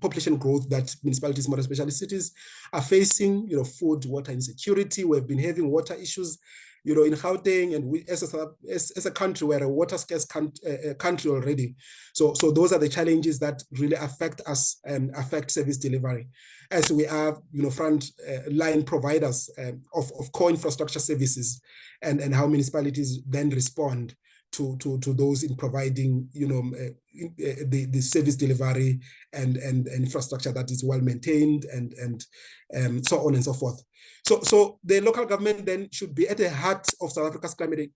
population growth that municipalities, more especially cities, are facing. Food, water insecurity. We've been having water issues, in Gauteng, and we, as a country, we're a water scarce country already. So those are the challenges that really affect us and affect service delivery, as we are, front line providers of core infrastructure services, and how municipalities then respond to those in providing, the service delivery and infrastructure that is well maintained and so on and so forth. So the local government then should be at the heart of South Africa's climate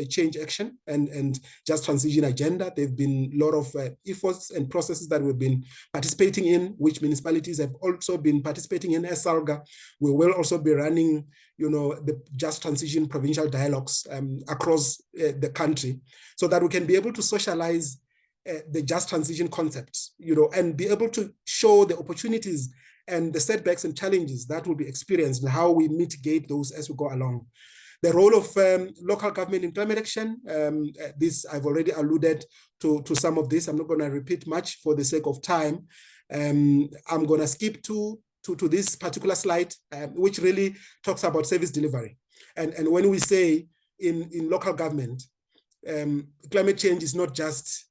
change action and just transition agenda. There have been a lot of efforts and processes that we've been participating in, which municipalities have also been participating in as SALGA. We will also be running, the just transition provincial dialogues across the country, so that we can be able to socialize the just transition concept, and be able to show the opportunities and the setbacks and challenges that will be experienced and how we mitigate those as we go along. The role of local government in climate action, this I've already alluded to some of this. I'm not going to repeat much for the sake of time. I'm going to skip to this particular slide, which really talks about service delivery. And when we say in local government, climate change is not just,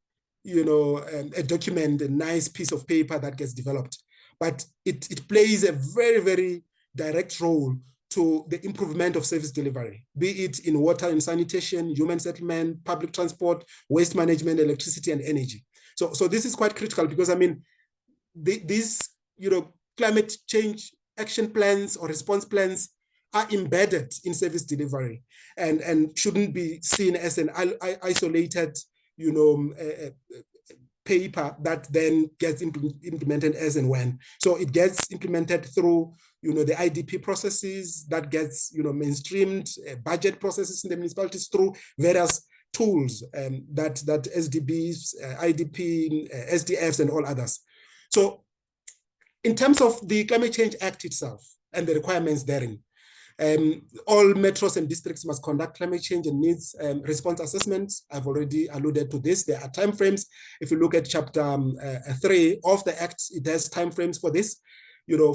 a document, a nice piece of paper that gets developed, but it plays a very, very direct role to the improvement of service delivery, be it in water and sanitation, human settlement, public transport, waste management, electricity, and energy. So this is quite critical, because, I mean, these, climate change action plans or response plans are embedded in service delivery and shouldn't be seen as an isolated, paper that then gets implemented as and when. So it gets implemented through, the IDP processes, that gets, mainstreamed budget processes in the municipalities through various tools that SDBs, IDP, SDFs, and all others. So in terms of the Climate Change Act itself and the requirements therein, all metros and districts must conduct climate change and needs response assessments. I've already alluded to this. There are timeframes. If you look at chapter 3 of the Act, it has timeframes for this.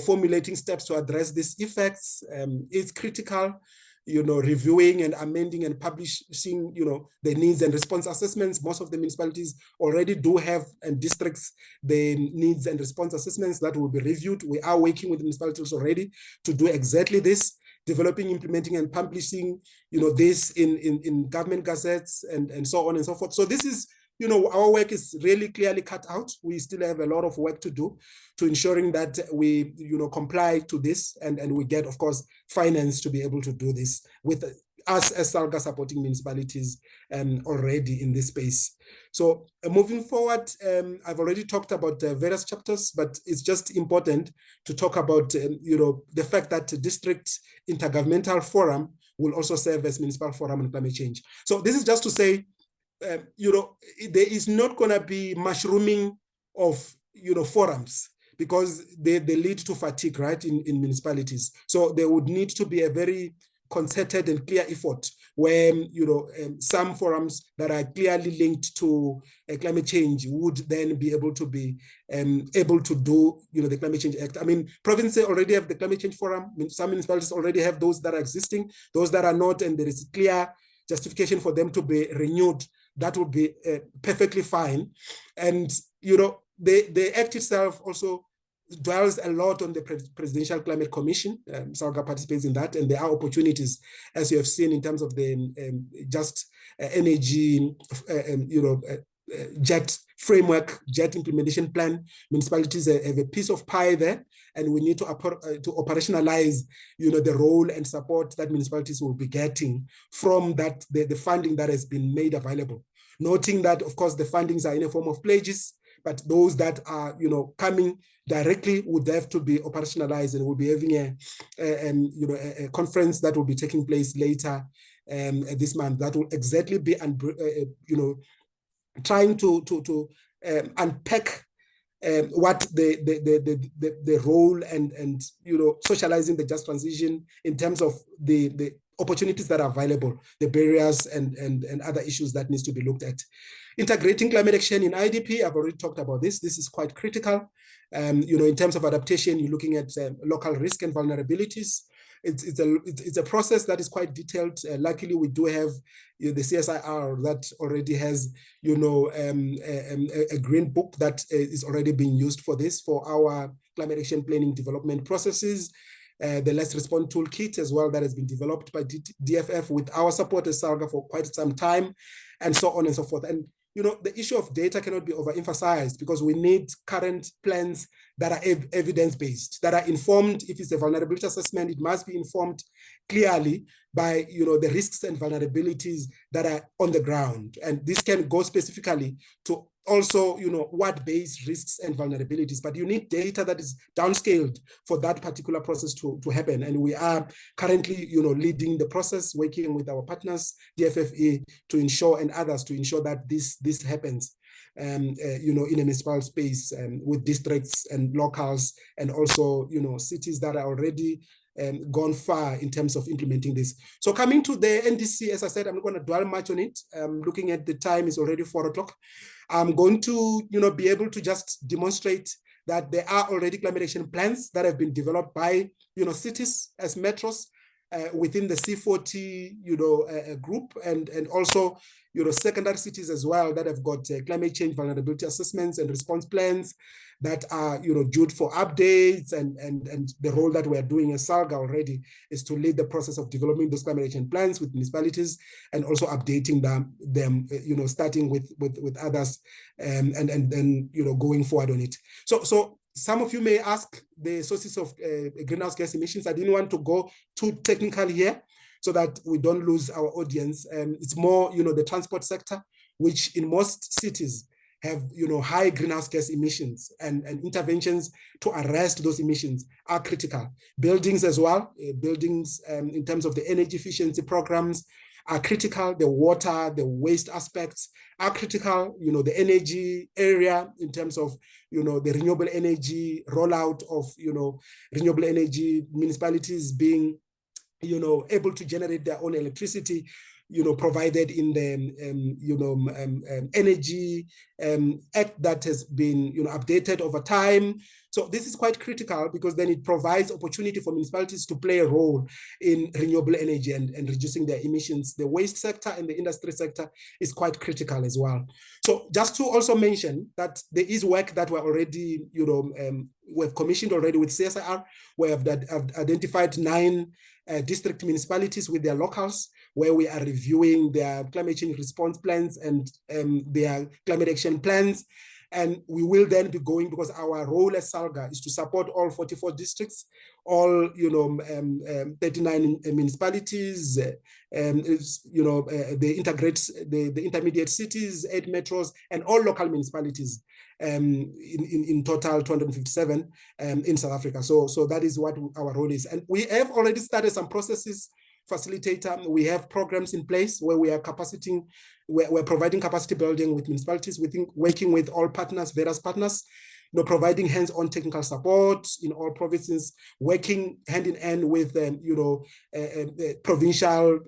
Formulating steps to address these effects is critical. Reviewing and amending and publishing, the needs and response assessments. Most of the municipalities already do have, and districts, the needs and response assessments that will be reviewed. We are working with municipalities already to do exactly this, developing, implementing, and publishing, this in government gazettes and so on and so forth. So this is, our work is really clearly cut out. We still have a lot of work to do to ensuring that we, comply to this and we get, of course, finance to be able to do this with us as SALGA supporting municipalities already in this space. So moving forward, I've already talked about various chapters, but it's just important to talk about, the fact that the district intergovernmental forum will also serve as municipal forum on climate change. So this is just to say, there is not going to be mushrooming of, forums, because they lead to fatigue, right, in municipalities. So there would need to be a very concerted and clear effort where, some forums that are clearly linked to climate change would then be able to be able to do, the Climate Change Act. I mean, provinces already have the Climate Change Forum. I mean, some municipalities already have those that are existing, those that are not, and there is clear justification for them to be renewed. That would be perfectly fine. And, the Act itself also dwells a lot on the Presidential Climate Commission. SALGA participates in that, and there are opportunities, as you have seen, in terms of the just energy, JET framework, JET implementation plan. Municipalities have a piece of pie there, and we need to operationalize, the role and support that municipalities will be getting from that, the funding that has been made available. Noting that, of course, the fundings are in a form of pledges, but those that are, coming directly would have to be operationalized, and we'll be having a conference that will be taking place later this month that will exactly be, trying to unpack what the role and socializing the just transition in terms of the opportunities that are available, the barriers and other issues that needs to be looked at. Integrating climate action in IDP, I've already talked about this. This is quite critical. In terms of adaptation, you're looking at local risk and vulnerabilities. It's a process that is quite detailed. Luckily, we do have the CSIR that already has, a green book that is already being used for this, for our climate action planning development processes. The Let's Respond toolkit as well that has been developed by DFF with our support as SALGA for quite some time, and so on and so forth. And the issue of data cannot be overemphasized, because we need current plans that are evidence-based, that are informed. If it's a vulnerability assessment, it must be informed clearly by the risks and vulnerabilities that are on the ground. And this can go specifically to also what-based risks and vulnerabilities, but you need data that is downscaled for that particular process to happen. And we are currently leading the process, working with our partners, DFFE, to ensure, and others, to ensure that this happens in a municipal space, with districts and locals, and also cities that are already gone far in terms of implementing this. So coming to the NDC, as I said, I'm not going to dwell much on it. Looking at the time, it's already 4 o'clock. I'm going to be able to just demonstrate that there are already climate action plans that have been developed by cities as metros within the C40 group, and also secondary cities as well that have got climate change vulnerability assessments and response plans that are due for updates, and the role that we are doing as SALGA already is to lead the process of developing those climate action plans with municipalities, and also updating them starting with others, and then going forward on it. So some of you may ask the sources of greenhouse gas emissions. I didn't want to go too technical here so that we don't lose our audience. It's more, the transport sector, which in most cities have, high greenhouse gas emissions, and interventions to arrest those emissions are critical. Buildings as well, buildings in terms of the energy efficiency programs are critical. The water, the waste aspects are critical. The energy area in terms of, the renewable energy rollout of, renewable energy, municipalities being, able to generate their own electricity, provided in the Energy Act that has been updated over time. So this is quite critical, because then it provides opportunity for municipalities to play a role in renewable energy and reducing their emissions. The waste sector and the industry sector is quite critical as well. So just to also mention that there is work that we're already, we've commissioned already with CSIR. We have identified 9 district municipalities with their locals, where we are reviewing their climate change response plans and their climate action plans. And we will then be going, because our role as SALGA is to support all 44 districts, all 39 municipalities, the intermediate cities, 8 metros, and all local municipalities, in total 257 in South Africa. So that is what our role is. And we have already started some processes. Facilitator, we have programs in place where we are capacitating, we're providing capacity building with municipalities, working with all partners, various partners, providing hands-on technical support in all provinces, working hand in hand with provincial,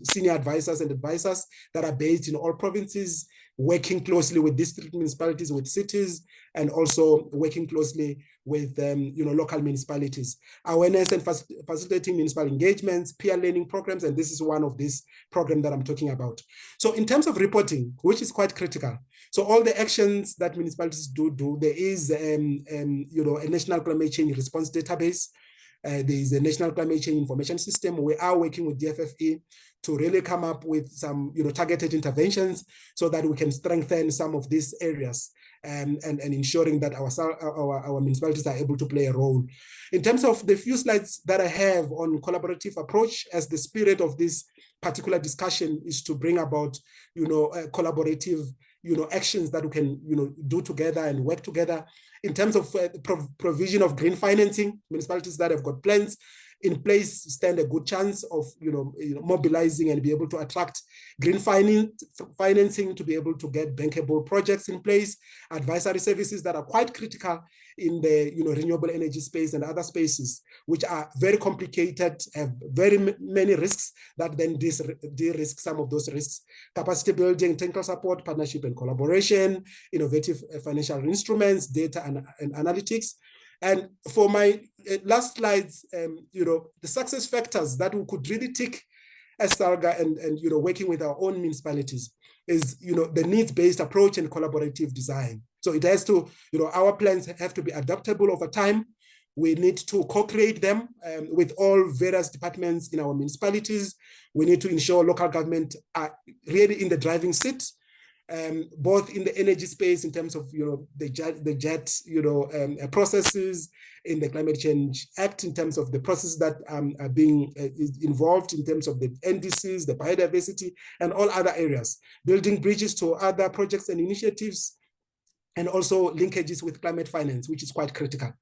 senior advisors and advisors that are based in all provinces, working closely with district municipalities, with cities, and also working closely with local municipalities. Awareness and facilitating municipal engagements, peer learning programs, and this is one of these programs that I'm talking about. So in terms of reporting, which is quite critical, so all the actions that municipalities do, there is a national climate change response database. There is a national climate change information system. We are working with DFFE to really come up with some targeted interventions so that we can strengthen some of these areas and ensuring that our municipalities are able to play a role. In terms of the few slides that I have on collaborative approach, as the spirit of this particular discussion is to bring about a collaborative actions that we can, do together and work together. In terms of provision of green financing, municipalities that have got plans in place stand a good chance of, mobilizing and be able to attract green financing to be able to get bankable projects in place, advisory services that are quite critical in the, renewable energy space and other spaces, which are very complicated, have very many risks that then de-risk some of those risks. Capacity building, technical support, partnership and collaboration, innovative financial instruments, data and analytics. And for my last slides, the success factors that we could really tick as SALGA and working with our own municipalities is, the needs-based approach and collaborative design. So it has to, our plans have to be adaptable over time. We need to co-create them with all various departments in our municipalities. We need to ensure local government are really in the driving seat, both in the energy space in terms of the JET processes, in the Climate Change Act in terms of the processes that are being involved in terms of the NDCs, the biodiversity, and all other areas, building bridges to other projects and initiatives, and also linkages with climate finance, which is quite critical.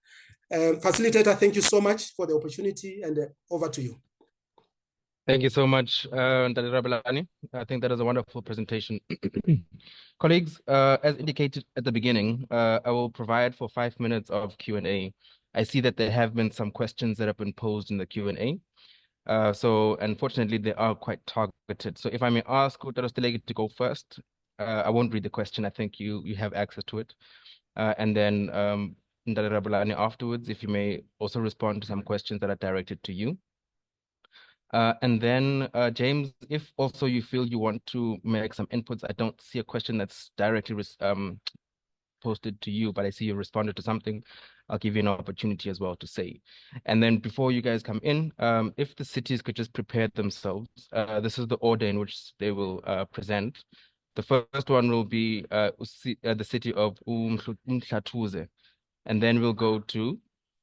Facilitator, thank you so much for the opportunity, and over to you.
Thank you so much, Ndali Rabelani. I think that is a wonderful presentation. Colleagues, as indicated at the beginning, I will provide for 5 minutes of Q&A. I see that there have been some questions that have been posed in the Q&A. So unfortunately, they are quite targeted. So if I may ask Utaro Stilegi to go first, I won't read the question. I think you have access to it. And then Ndali Rabelani afterwards, if you may also respond to some questions that are directed to you. And then James, if also you feel you want to make some inputs, I don't see a question that's directly posted to you, but I see you responded to something. I'll give you an opportunity as well to say. And then before you guys come in, if the cities could just prepare themselves, this is the order in which they will present. The first one will be the city of Umhlathuze, and then we'll go to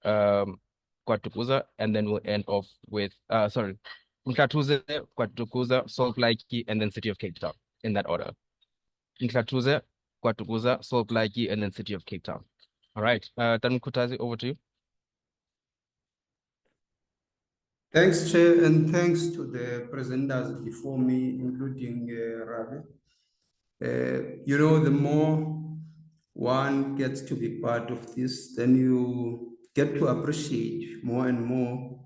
KwaDukuza, and then we'll end off with, Umhlathuze, KwaDukuza, Salt Lake, and then City of Cape Town, in that order. Umhlathuze, KwaDukuza, Salt Lake, and then City of Cape Town. All right, Dan Kutazi, over to you.
Thanks, Chair, and thanks to the presenters before me, including Ravi. The more one gets to be part of this, then you get to appreciate more and more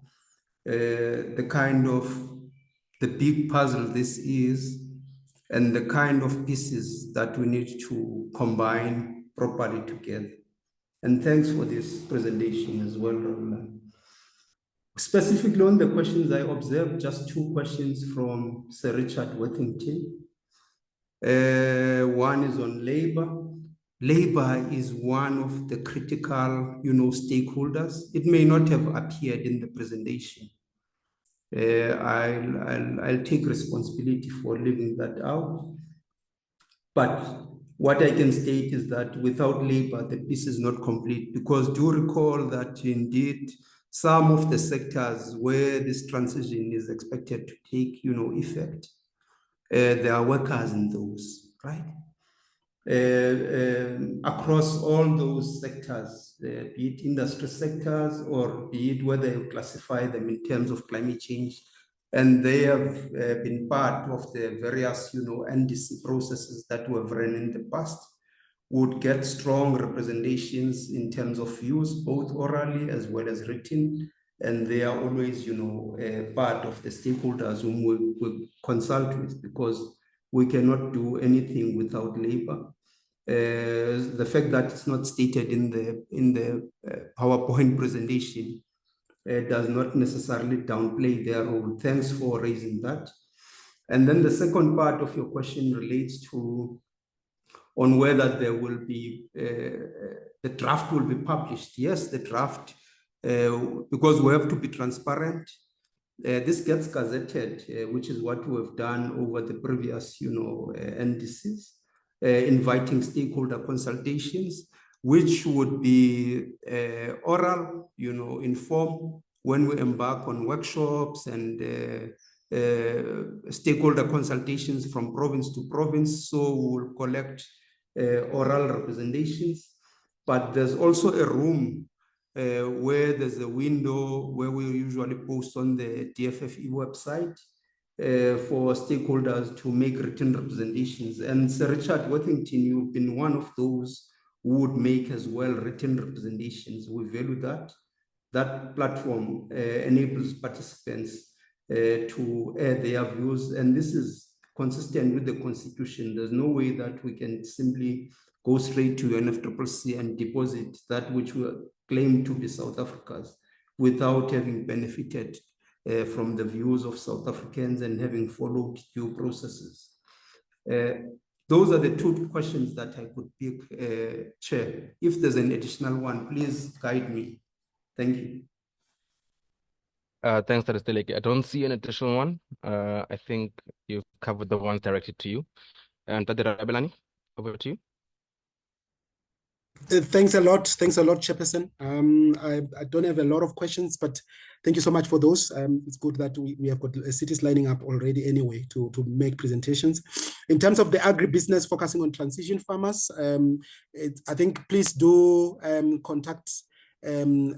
the kind of the big puzzle this is, and the kind of pieces that we need to combine properly together. And thanks for this presentation as well, Ravila. Specifically on the questions, I observed just 2 questions from Sir Richard Worthington. One is on labor. Labor is one of the critical, stakeholders. It may not have appeared in the presentation. I'll take responsibility for leaving that out. But what I can state is that without labor, the piece is not complete, because do recall that indeed some of the sectors where this transition is expected to take, effect, there are workers in those, right? Across all those sectors, be it industry sectors or be it whether you classify them in terms of climate change, and they have been part of the various, NDC processes that were run in the past, would get strong representations in terms of views, both orally as well as written, and they are always, part of the stakeholders whom we consult with, because we cannot do anything without labor. The fact that it's not stated in the PowerPoint presentation does not necessarily downplay their role. Thanks for raising that. And then the second part of your question relates to on whether there will be the draft will be published. Yes, the draft, because we have to be transparent. This gets gazetted, which is what we have done over the previous, NDCs, inviting stakeholder consultations, which would be oral, in form when we embark on workshops and stakeholder consultations from province to province, so we'll collect oral representations. But there's also a room where there's a window where we usually post on the DFFE website for stakeholders to make written representations. And Sir Richard Worthington, you've been one of those who would make as well written representations. We value that. That platform enables participants to add their views, and this is consistent with the Constitution. There's no way that we can simply go straight to NFCCC and deposit that which we claim to be South Africa's without having benefited from the views of South Africans and having followed due processes. Those are the two questions that I could pick, Chair. If there's an additional one, please guide me. Thank you.
Thanks, Tadisteleki. I don't see an additional one. I think you've covered the ones directed to you. And Tadira Rabelani, over to you.
Thanks a lot, Chairperson. I don't have a lot of questions, but thank you so much for those. It's good that we have got cities lining up already anyway to make presentations. In terms of the agribusiness focusing on transition farmers, I think please do contact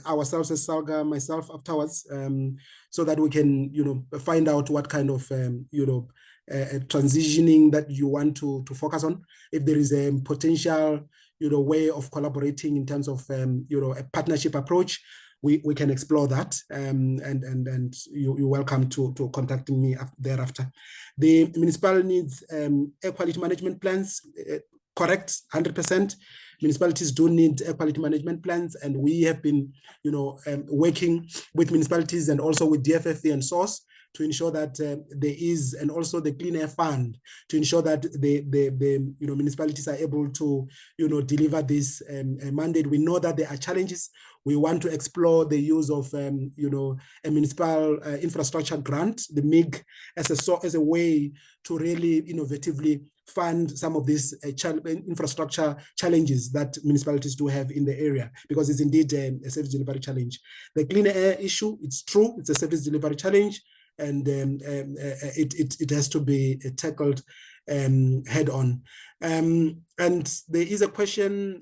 ourselves as SALGA, myself afterwards, so that we can, find out what kind of, transitioning that you want to focus on. If there is a potential, way of collaborating in terms of, a partnership approach, we can explore that, and you're welcome to contacting me thereafter. The municipal needs air quality management plans, correct, 100%. Municipalities do need air quality management plans, and we have been, working with municipalities and also with DFFE and SOurce to ensure that there is, and also the Clean Air Fund to ensure that the municipalities are able to, deliver this mandate. We know that there are challenges. We want to explore the use of, a municipal infrastructure grant, the MIG, as a way to really innovatively fund some of these infrastructure challenges that municipalities do have in the area, because it's indeed a service delivery challenge. The clean air issue, it's true, it's a service delivery challenge, and it has to be tackled head on. And there is a question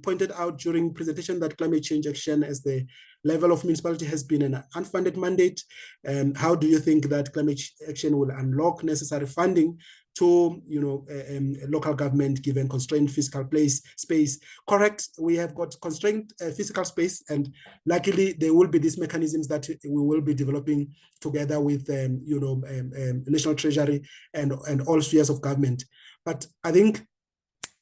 pointed out during presentation that climate change action as the level of municipality has been an unfunded mandate. How do you think that climate action will unlock necessary funding to local government given constrained fiscal space? Correct, we have got constrained fiscal space, and luckily there will be these mechanisms that we will be developing together with National Treasury and all spheres of government. But I think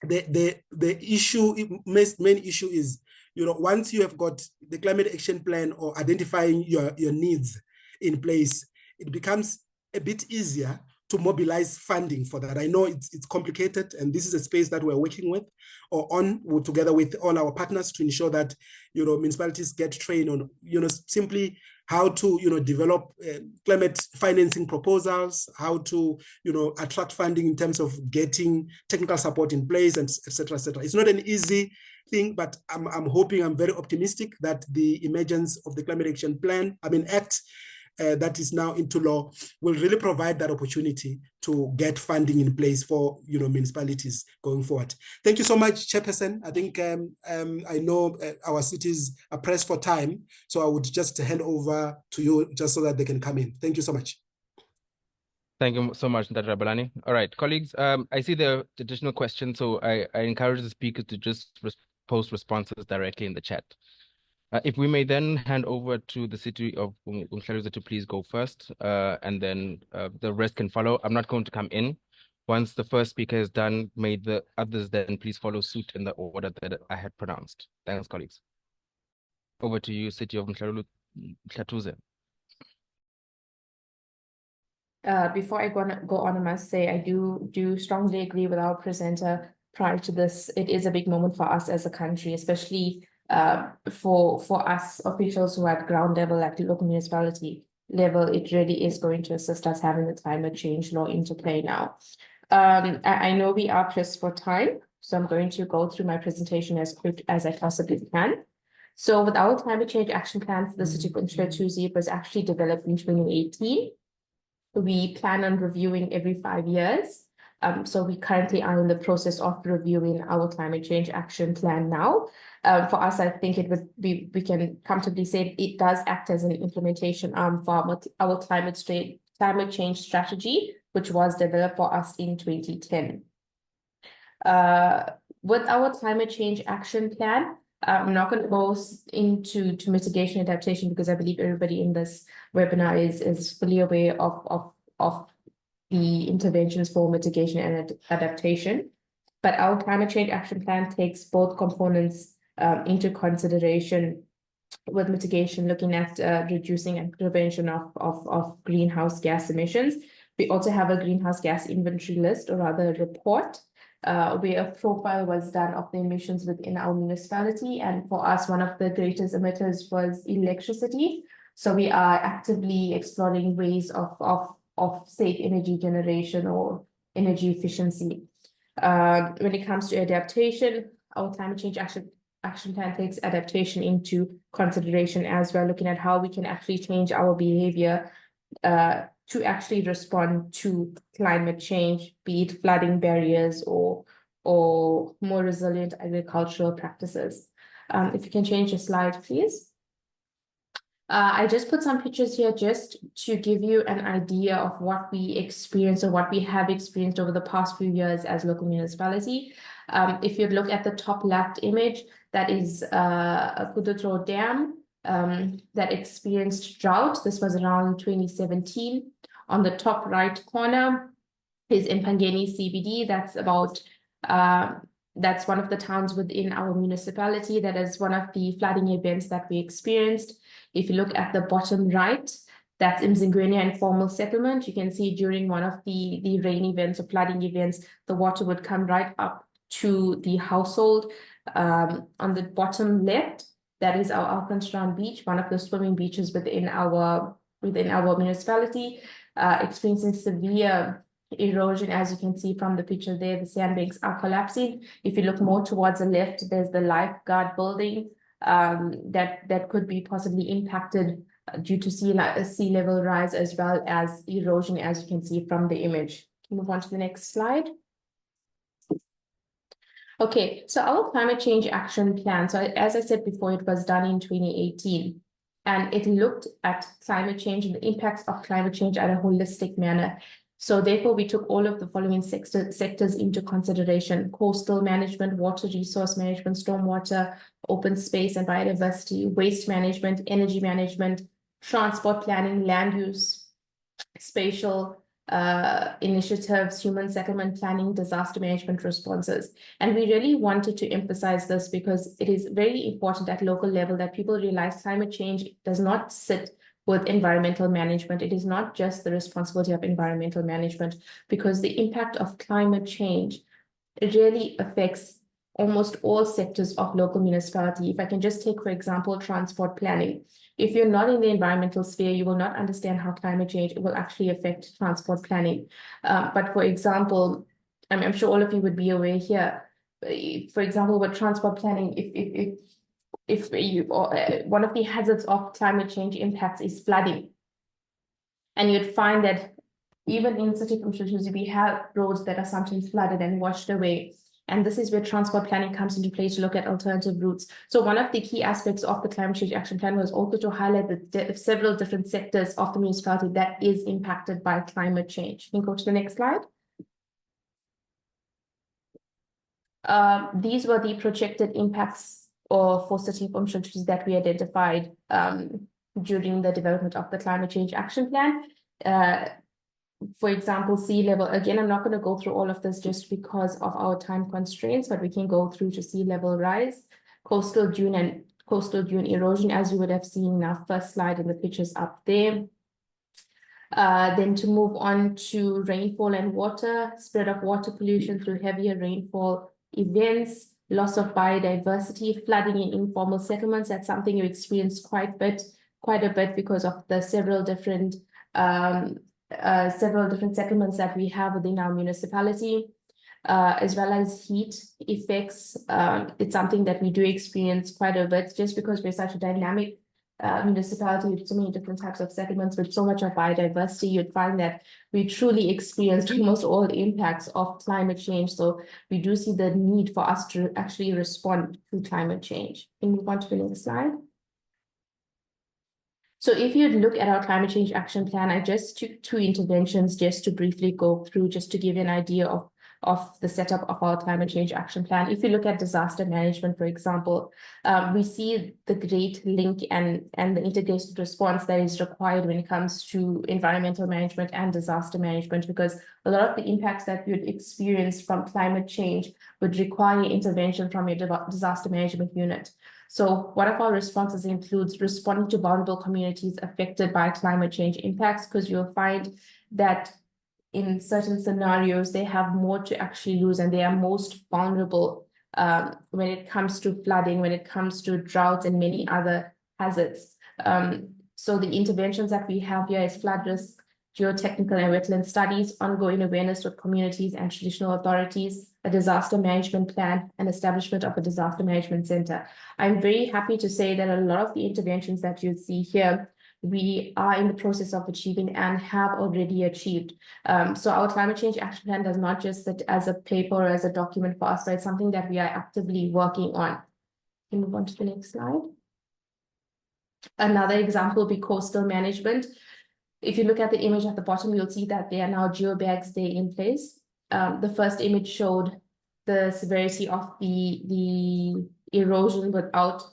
the issue, main issue is, once you have got the climate action plan or identifying your needs in place, it becomes a bit easier to mobilize funding for that. I know it's complicated, and this is a space that we're working with together with all our partners to ensure that municipalities get trained on simply how to develop climate financing proposals, how to attract funding in terms of getting technical support in place, and et cetera, et cetera. It's not an easy thing, but I'm hoping, I'm very optimistic that the emergence of the Climate Action Act that is now into law will really provide that opportunity to get funding in place for municipalities going forward. Thank you so much, Chairperson. I think I know our cities are pressed for time, so I would just hand over to you just so that they can come in. Thank you so much.
Thank you so much, Dr. Rabelani. All right, colleagues, I see the additional questions, so I encourage the speakers to just post responses directly in the chat. If we may then hand over to the city of Umhlarhluze to please go first, and then the rest can follow. I'm not going to come in. Once the first speaker is done, may the others then please follow suit in the order that I had pronounced. Thanks, colleagues. Over to you, city of Umhlarhluze.
Before I go on, I must say I do strongly agree with our presenter prior to this. It is a big moment for us as a country, especially for us officials who are at ground level, at the local municipality level. It really is going to assist us having the climate change law into play now. I know we are pressed for time, so I'm going to go through my presentation as quick as I possibly can. So with our climate change action plan for the city of Umhlarhluze, it was actually developed in 2018. we plan on reviewing every 5 years. So we currently are in the process of reviewing our climate change action plan now. For us, I think it would be, we can comfortably say it does act as an implementation arm for our climate change strategy, which was developed for us in 2010. With our climate change action plan, I'm not going to go into mitigation adaptation because I believe everybody in this webinar is fully aware of the interventions for mitigation and adaptation. But our climate change action plan takes both components into consideration, with mitigation looking at reducing and prevention of greenhouse gas emissions. We also have a greenhouse gas inventory list, or rather a report, where a profile was done of the emissions within our municipality. And for us, one of the greatest emitters was electricity. So we are actively exploring ways of safe energy generation or energy efficiency. When it comes to adaptation, our climate change action plan takes adaptation into consideration as well, looking at how we can actually change our behavior to actually respond to climate change, be it flooding barriers or more resilient agricultural practices. If you can change the slide, please. I just put some pictures here just to give you an idea of what we experienced or what we have experienced over the past few years as local municipality. If you look at the top left image, that is a Kudutro Dam that experienced drought. This was around 2017. On the top right corner is Impangeni CBD. That's about that's one of the towns within our municipality. That is one of the flooding events that we experienced. If you look at the bottom right, that's Mzingwenya informal settlement. You can see during one of the rain events or flooding events, the water would come right up to the household. On the bottom left, that is our Alkanstrand beach, one of the swimming beaches within our municipality, experiencing severe erosion. As you can see from the picture there, the sandbanks are collapsing. If you look more towards the left, there's the lifeguard building that could be possibly impacted due to sea level rise as well as erosion, as you can see from the image. Move on to the next slide. Okay, so our climate change action plan, so as I said before, it was done in 2018, and it looked at climate change and the impacts of climate change in a holistic manner. So therefore, we took all of the following sectors into consideration: coastal management, water resource management, stormwater, open space and biodiversity, waste management, energy management, transport planning, land use, spatial initiatives, human settlement planning, disaster management responses. And we really wanted to emphasize this because it is very important at local level that people realize climate change does not sit with environmental management. It is not just the responsibility of environmental management, because the impact of climate change, it really affects almost all sectors of local municipality. If I can just take, for example, transport planning. If you're not in the environmental sphere, you will not understand how climate change will actually affect transport planning. But for example, I'm sure all of you would be aware here, for example, with transport planning, if one of the hazards of climate change impacts is flooding. And you'd find that even in circumstances, we have roads that are sometimes flooded and washed away. And this is where transport planning comes into play to look at alternative routes. So one of the key aspects of the climate change action plan was also to highlight the several different sectors of the municipality that is impacted by climate change. You can go to the next slide. These were the projected impacts for city of Umshantris that we identified during the development of the climate change action plan. For example, sea level, again, I'm not going to go through all of this just because of our time constraints, but we can go through to sea level rise, coastal dune and coastal dune erosion, as you would have seen in our first slide in the pictures up there. Then to move on to rainfall and water, spread of water pollution through heavier rainfall events, loss of biodiversity, flooding in informal settlements. That's something you experience quite a bit because of the several different settlements that we have within our municipality, as well as heat effects. It's something that we do experience quite a bit just because we're such a dynamic municipality with so many different types of settlements, with so much of biodiversity, you'd find that we truly experienced almost all the impacts of climate change. So we do see the need for us to actually respond to climate change. Can we move on to the next slide? So if you look at our climate change action plan, I just took 2 interventions just to briefly go through, just to give you an idea of the setup of our climate change action plan. If you look at disaster management, for example, we see the great link and the integrated response that is required when it comes to environmental management and disaster management, because a lot of the impacts that you'd experience from climate change would require intervention from your disaster management unit. So one of our responses includes responding to vulnerable communities affected by climate change impacts, because you'll find that in certain scenarios, they have more to actually lose and they are most vulnerable when it comes to flooding, when it comes to droughts and many other hazards. So the interventions that we have here is flood risk, geotechnical and wetland studies, ongoing awareness with communities and traditional authorities, a disaster management plan, and establishment of a disaster management center. I'm very happy to say that a lot of the interventions that you see here, we are in the process of achieving and have already achieved. So our climate change action plan does not just sit as a paper or as a document for us, but it's something that we are actively working on. Can we move on to the next slide? Another example would be coastal management. If you look at the image at the bottom, you'll see that there are now geobags there in place. The first image showed the severity of the erosion without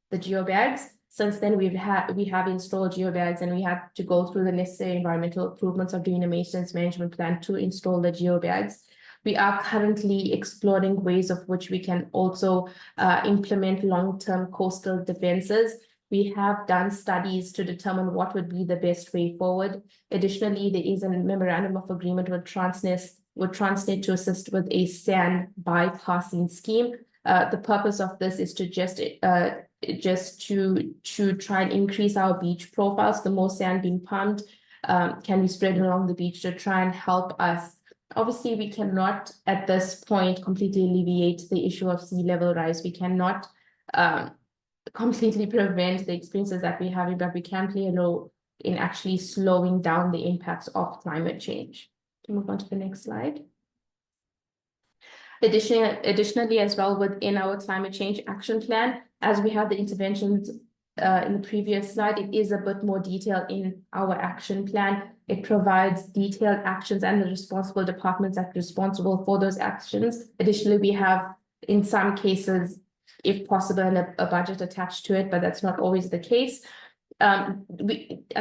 the geobags. Since then, we have installed geobags, and we had to go through the necessary environmental improvements of doing a maintenance management plan to install the geobags. We are currently exploring ways of which we can also implement long-term coastal defenses. We have done studies to determine what would be the best way forward. Additionally, there is a memorandum of agreement with Transnet to assist with a sand bypassing scheme. The purpose of this is to just to try and increase our beach profiles. The more sand being pumped can be spread along the beach to try and help us. Obviously, we cannot at this point completely alleviate the issue of sea level rise. We cannot completely prevent the experiences that we're having, but we can play a role in actually slowing down the impacts of climate change. Can we move on to the next slide? Additionally, as well, within our climate change action plan, as we have the interventions in the previous slide, it is a bit more detailed in our action plan. It provides detailed actions and the responsible departments that are responsible for those actions. Additionally, we have, in some cases, if possible, a budget attached to it, but that's not always the case. I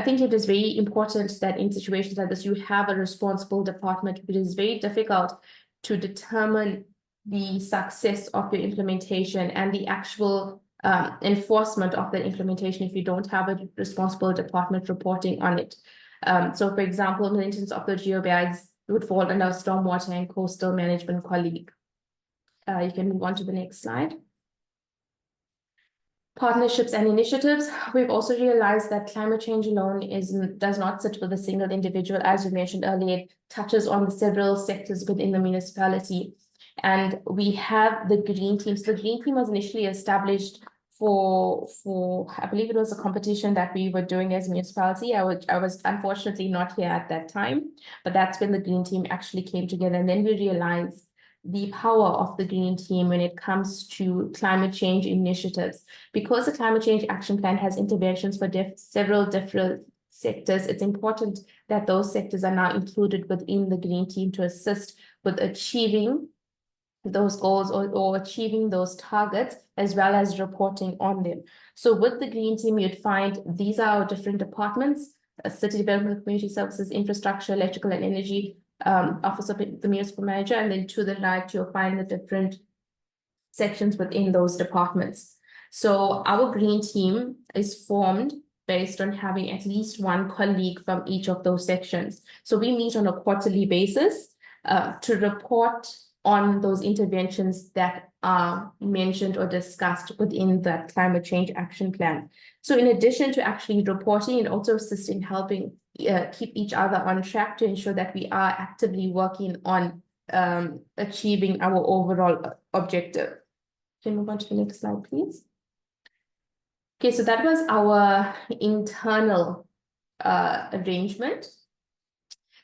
think it is very important that in situations like this, you have a responsible department. It is very difficult to determine the success of your implementation and the actual enforcement of the implementation if you don't have a responsible department reporting on it. So, for example, maintenance of the geobags would fall under stormwater and coastal management colleague. You can move on to the next slide. Partnerships and initiatives. We've also realized that climate change alone does not sit with a single individual. As you mentioned earlier, it touches on several sectors within the municipality. And we have the green team. So the green team was initially established for I believe it was a competition that we were doing as a municipality. I was unfortunately not here at that time, but that's when the green team actually came together. And then we realized the power of the green team when it comes to climate change initiatives. Because the climate change action plan has interventions for several different sectors, it's important that those sectors are now included within the green team to assist with achieving those goals or achieving those targets, as well as reporting on them. So with the green team, you'd find these are our different departments: city development, community services, infrastructure, electrical and energy, office of the municipal manager, and then to the right, you'll find the different sections within those departments. So our green team is formed based on having at least one colleague from each of those sections. So we meet on a quarterly basis to report on those interventions that are mentioned or discussed within the climate change action plan. So in addition to actually reporting, it also assists in helping keep each other on track to ensure that we are actively working on achieving our overall objective. Can we move on to the next slide, please? Okay, so that was our internal arrangement.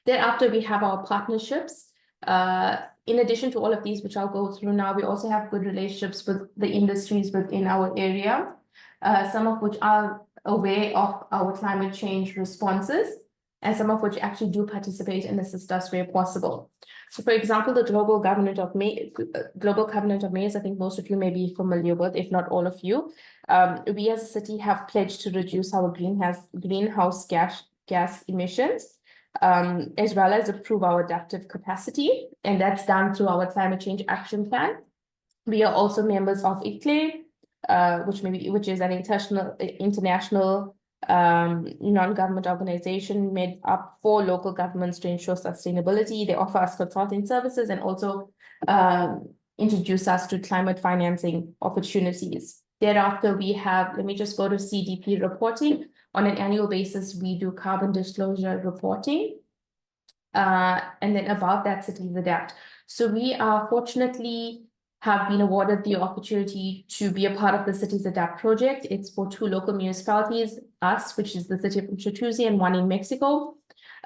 Thereafter, we have our partnerships. In addition to all of these, which I'll go through now, we also have good relationships with the industries within our area, some of which are aware of our climate change responses, and some of which actually do participate and assist us where possible. So, for example, the Global Covenant of Mayors, I think most of you may be familiar with, if not all of you. We as a city have pledged to reduce our greenhouse gas emissions, as well as improve our adaptive capacity, and that's done through our climate change action plan. We are also members of ICLE, which is an international non-government organization made up for local governments to ensure sustainability. They offer us consulting services and also introduce us to climate financing opportunities. Thereafter, we have, let me just go to CDP reporting. On an annual basis, we do carbon disclosure reporting. And then above that, cities adapt. So we are fortunately have been awarded the opportunity to be a part of the Cities Adapt project. It's for 2 local municipalities, us, which is the city of Uchatuzi, and one in Mexico.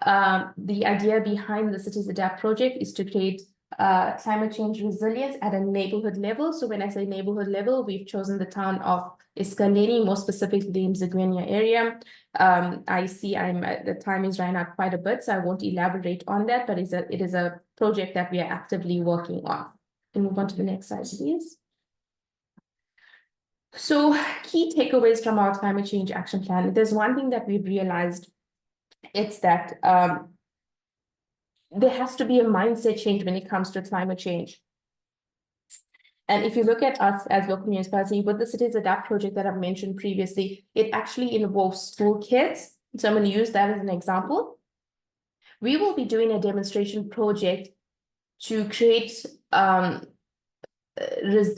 The idea behind the Cities Adapt project is to create climate change resilience at a neighborhood level. So when I say neighborhood level, we've chosen the town of Escaleni, more specifically in Mzigwenya area. I see the time is running out quite a bit, so I won't elaborate on that, but it is a project that we are actively working on. And move on to the next slide, please. So key takeaways from our climate change action plan. There's one thing that we've realized, it's that there has to be a mindset change when it comes to climate change. And if you look at us as local municipalities, with the Cities Adapt project that I've mentioned previously, it actually involves school kids. So I'm going to use that as an example. We will be doing a demonstration project to create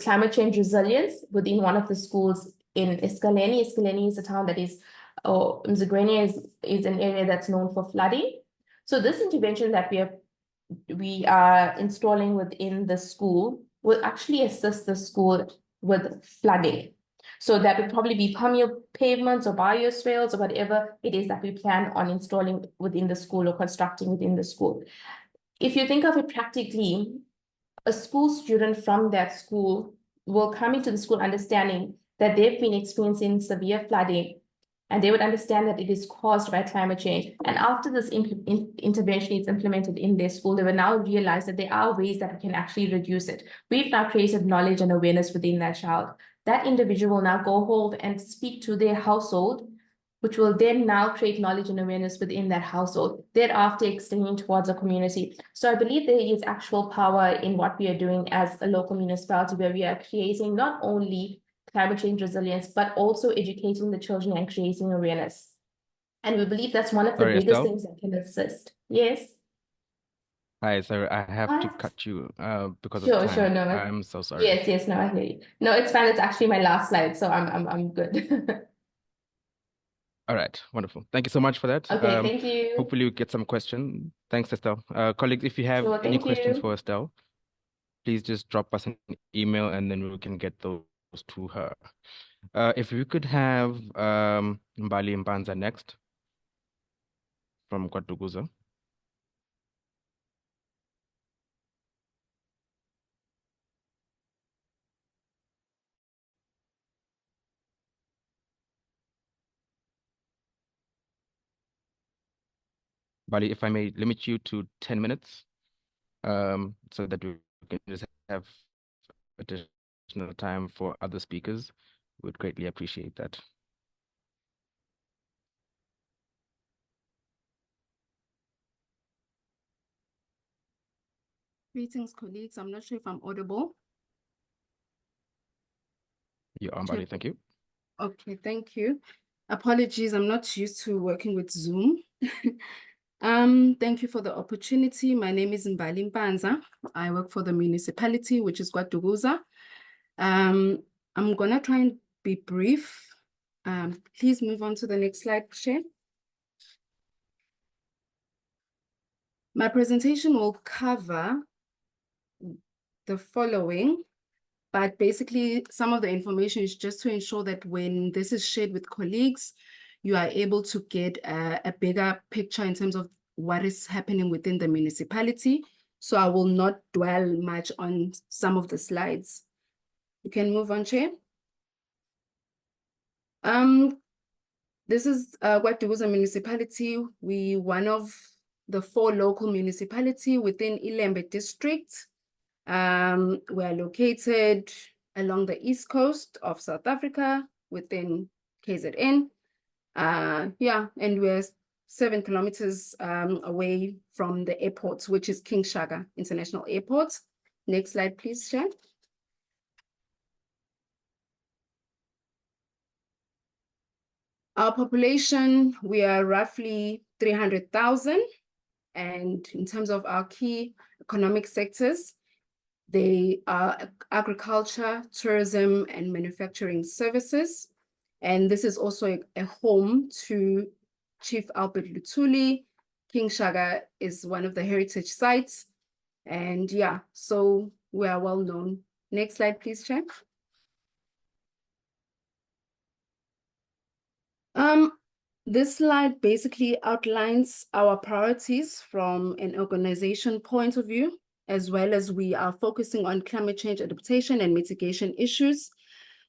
climate change resilience within one of the schools in Escaleni. Escaleni is a town that is, Mzigwenya is an area that's known for flooding. So this intervention that we are installing within the school will actually assist the school with flooding. So that would probably be permeable pavements or bioswales or whatever it is that we plan on installing within the school or constructing within the school. If you think of it practically, a school student from that school will come into the school understanding that they've been experiencing severe flooding, and they would understand that it is caused by climate change. And after this intervention is implemented in their school, they will now realize that there are ways that we can actually reduce it. We've now created knowledge and awareness within that child. That individual will now go home and speak to their household, which will then now create knowledge and awareness within that household, thereafter extending towards a community. So I believe there is actual power in what we are doing as a local municipality, where we are creating not only climate change resilience, but also educating the children and creating awareness. And we believe that's one of the biggest things that can assist. Yes?
Hi, sorry, I have to cut you because of time.
Sure, no.
I'm so sorry.
Yes, no, I hear you. No, it's fine. It's actually my last slide, so I'm good.
All right, wonderful. Thank you so much for that.
Okay, thank you.
Hopefully we get some questions. Thanks, Estelle. Colleagues, if you have any questions for Estelle, please just drop us an email and then we can get those to her. If we could have Mbali Mpanza next from KwaDukuza. Bali, if I may limit you to 10 minutes, so that we can just have additional time for other speakers, would greatly appreciate that.
Greetings, colleagues. I'm not sure if I'm audible.
You are, Bali, thank you.
Okay, thank you. Apologies, I'm not used to working with Zoom. Thank you for the opportunity. My name is Mbali Mpanza. I work for the municipality, which is KwaDukuza. I'm gonna try and be brief. Please move on to the next slide, Chair. My presentation will cover the following. but basically some of the information is just to ensure that when this is shared with colleagues, you are able to get a bigger picture in terms of what is happening within the municipality. So I will not dwell much on some of the slides. You can move on, Chair. This is KwaDukuza municipality. We one of the 4 local municipalities within Ilembe district. We are located along the east coast of South Africa within KZN. Yeah, and we're 7 kilometers away from the airport, which is King Shaka International Airport. Next slide, please, Chair. Our population, we are roughly 300,000. And in terms of our key economic sectors, they are agriculture, tourism, and manufacturing services. And this is also a home to Chief Albert Luthuli. King Shaka is one of the heritage sites. And yeah, so we are well known. Next slide, please, Chair. This slide basically outlines our priorities from an organization point of view, as well as we are focusing on climate change adaptation and mitigation issues.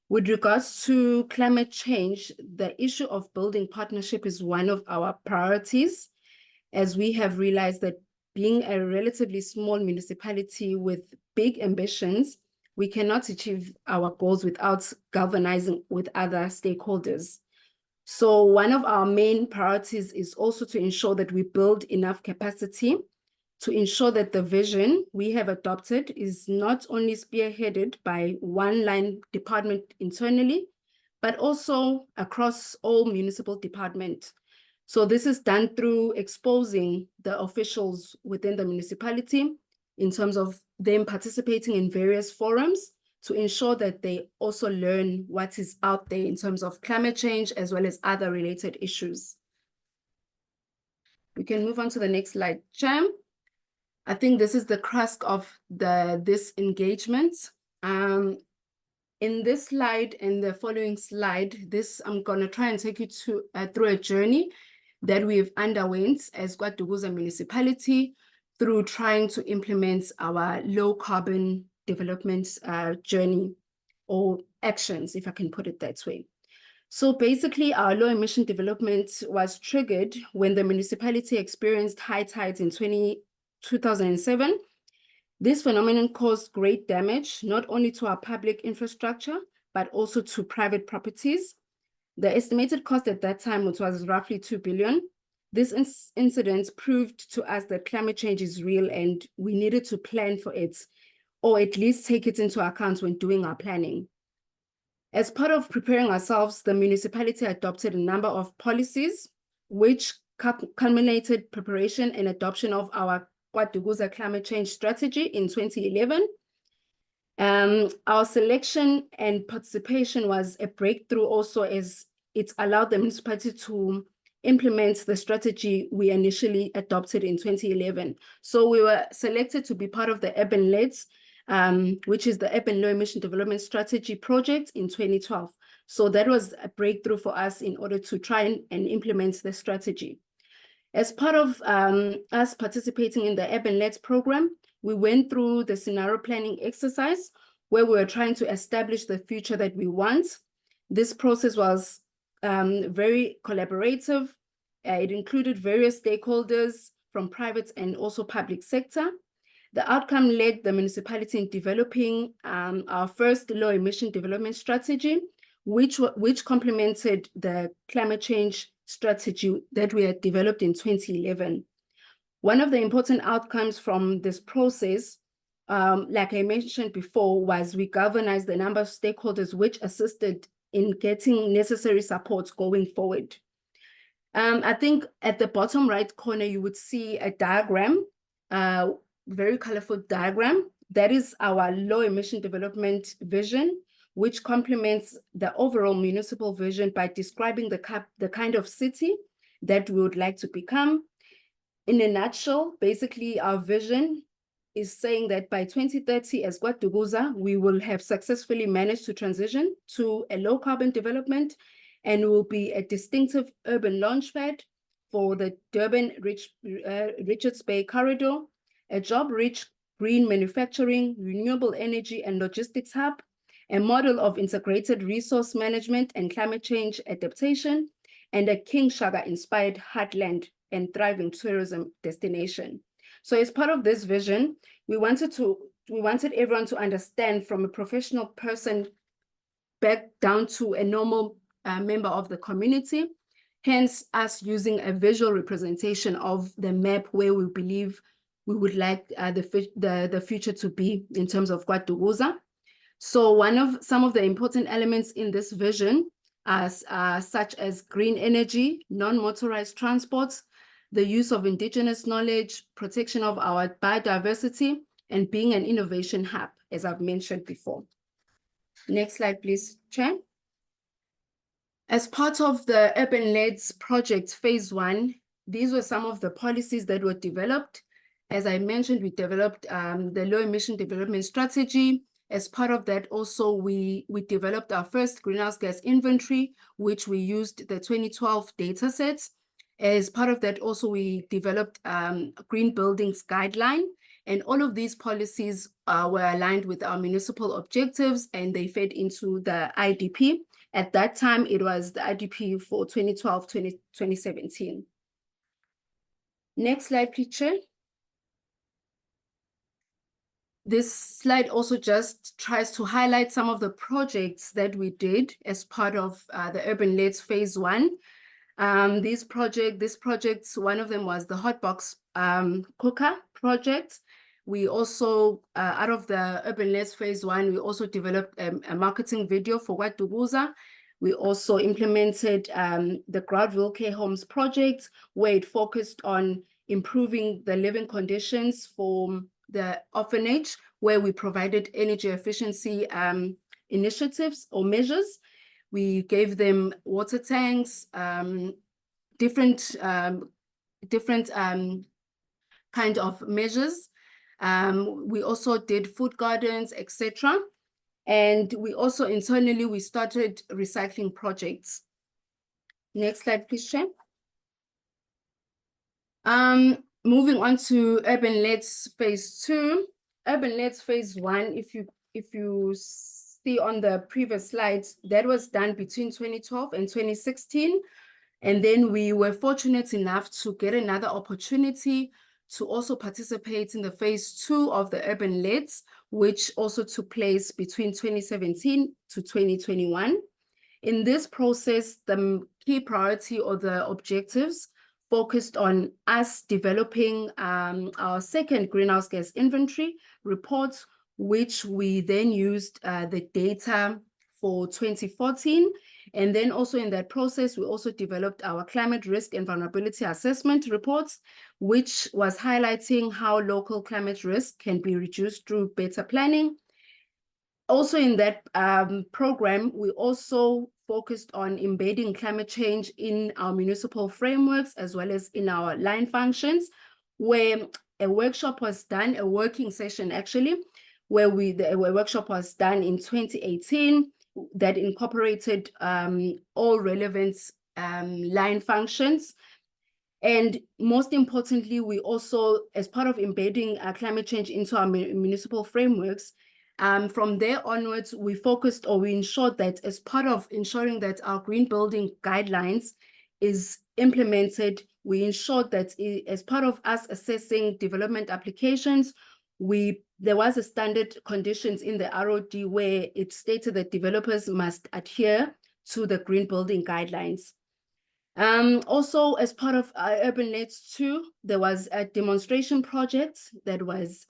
With regards to climate change, the issue of building partnership is one of our priorities, as we have realized that being a relatively small municipality with big ambitions, we cannot achieve our goals without galvanizing with other stakeholders. So one of our main priorities is also to ensure that we build enough capacity to ensure that the vision we have adopted is not only spearheaded by one line department internally, but also across all municipal departments. So this is done through exposing the officials within the municipality in terms of them participating in various forums to ensure that they also learn what is out there in terms of climate change as well as other related issues. We can move on to the next slide, Chair. I think this is the crux of this engagement. In this slide and the following slide, I'm gonna try and take you through a journey that we've underwent as KwaDukuza municipality through trying to implement our low carbon development journey or actions, if I can put it that way. So basically, our low emission development was triggered when the municipality experienced high tides in 2007. This phenomenon caused great damage, not only to our public infrastructure, but also to private properties. The estimated cost at that time was roughly 2 billion. This incident proved to us that climate change is real and we needed to plan for it, or at least take it into account when doing our planning. As part of preparing ourselves, the municipality adopted a number of policies, which culminated preparation and adoption of our KwaDukuza climate change strategy in 2011. Our selection and participation was a breakthrough also, as it allowed the municipality to implement the strategy we initially adopted in 2011. So we were selected to be part of the urban-led, which is the Urban Low Emission Development Strategy project in 2012. So that was a breakthrough for us in order to try and implement the strategy. As part of us participating in the urban-led program, we went through the scenario planning exercise where we were trying to establish the future that we want. This process was very collaborative. It included various stakeholders from private and also public sector. The outcome led the municipality in developing our first low emission development strategy, which complemented the climate change strategy that we had developed in 2011. One of the important outcomes from this process, like I mentioned before, was we galvanized the number of stakeholders which assisted in getting necessary support going forward. I think at the bottom right corner, you would see a diagram, very colorful diagram. That is our low emission development vision, which complements the overall municipal vision by describing the kind of city that we would like to become. In a nutshell, basically our vision is saying that by 2030, as KwaDukuza, we will have successfully managed to transition to a low carbon development and will be a distinctive urban launchpad for the Durban-Richards Bay corridor, a job-rich green manufacturing, renewable energy and logistics hub, a model of integrated resource management and climate change adaptation, and a King Shaka-inspired heartland and thriving tourism destination. So as part of this vision, we wanted everyone to understand from a professional person back down to a normal member of the community, hence us using a visual representation of the map where we believe we would like the future to be in terms of KwaDukuza. So some of the important elements in this vision are such as green energy, non-motorized transport, the use of indigenous knowledge, protection of our biodiversity, and being an innovation hub, as I've mentioned before. Next slide, please, Chair. As part of the Urban LEDs project phase 1, these were some of the policies that were developed. As I mentioned, we developed the low emission development strategy. As part of that, also, we developed our first greenhouse gas inventory, which we used the 2012 data sets. As part of that, also, we developed green buildings guideline. And all of these policies were aligned with our municipal objectives, and they fed into the IDP. At that time, it was the IDP for 2012-2017. Next slide, please, Chair. This slide also just tries to highlight some of the projects that we did as part of the Urban LEDs phase 1. These projects, one of them was the Hotbox cooker project. We also, out of the Urban LEDs phase 1, we also developed a marketing video for KwaDukuza. We also implemented the Groudville Care Homes project, where it focused on improving the living conditions for the orphanage, where we provided energy efficiency initiatives or measures. We gave them water tanks, different kind of measures. We also did food gardens, etc. And we also internally, we started recycling projects. Next slide, please, Chair. Moving on to Urban LEDs phase 2. Urban LEDs phase 1, if you see on the previous slides, that was done between 2012 and 2016. And then we were fortunate enough to get another opportunity to also participate in the phase 2 of the Urban LEDs, which also took place between 2017 to 2021. In this process, the key priority or the objectives focused on us developing our second greenhouse gas inventory report, which we then used the data for 2014. And then also in that process, we also developed our climate risk and vulnerability assessment reports, which was highlighting how local climate risk can be reduced through better planning. Also in that program, we also focused on embedding climate change in our municipal frameworks, as well as in our line functions, where a workshop was done, a working session actually, where a workshop was done in 2018 that incorporated all relevant line functions. And most importantly, we also, as part of embedding climate change into our municipal frameworks, from there onwards, we focused or we ensured that as part of ensuring that our green building guidelines is implemented, we ensured that as part of us assessing development applications, there was a standard conditions in the ROD where it stated that developers must adhere to the green building guidelines. Also, as part of Urban LEDs 2, there was a demonstration project that was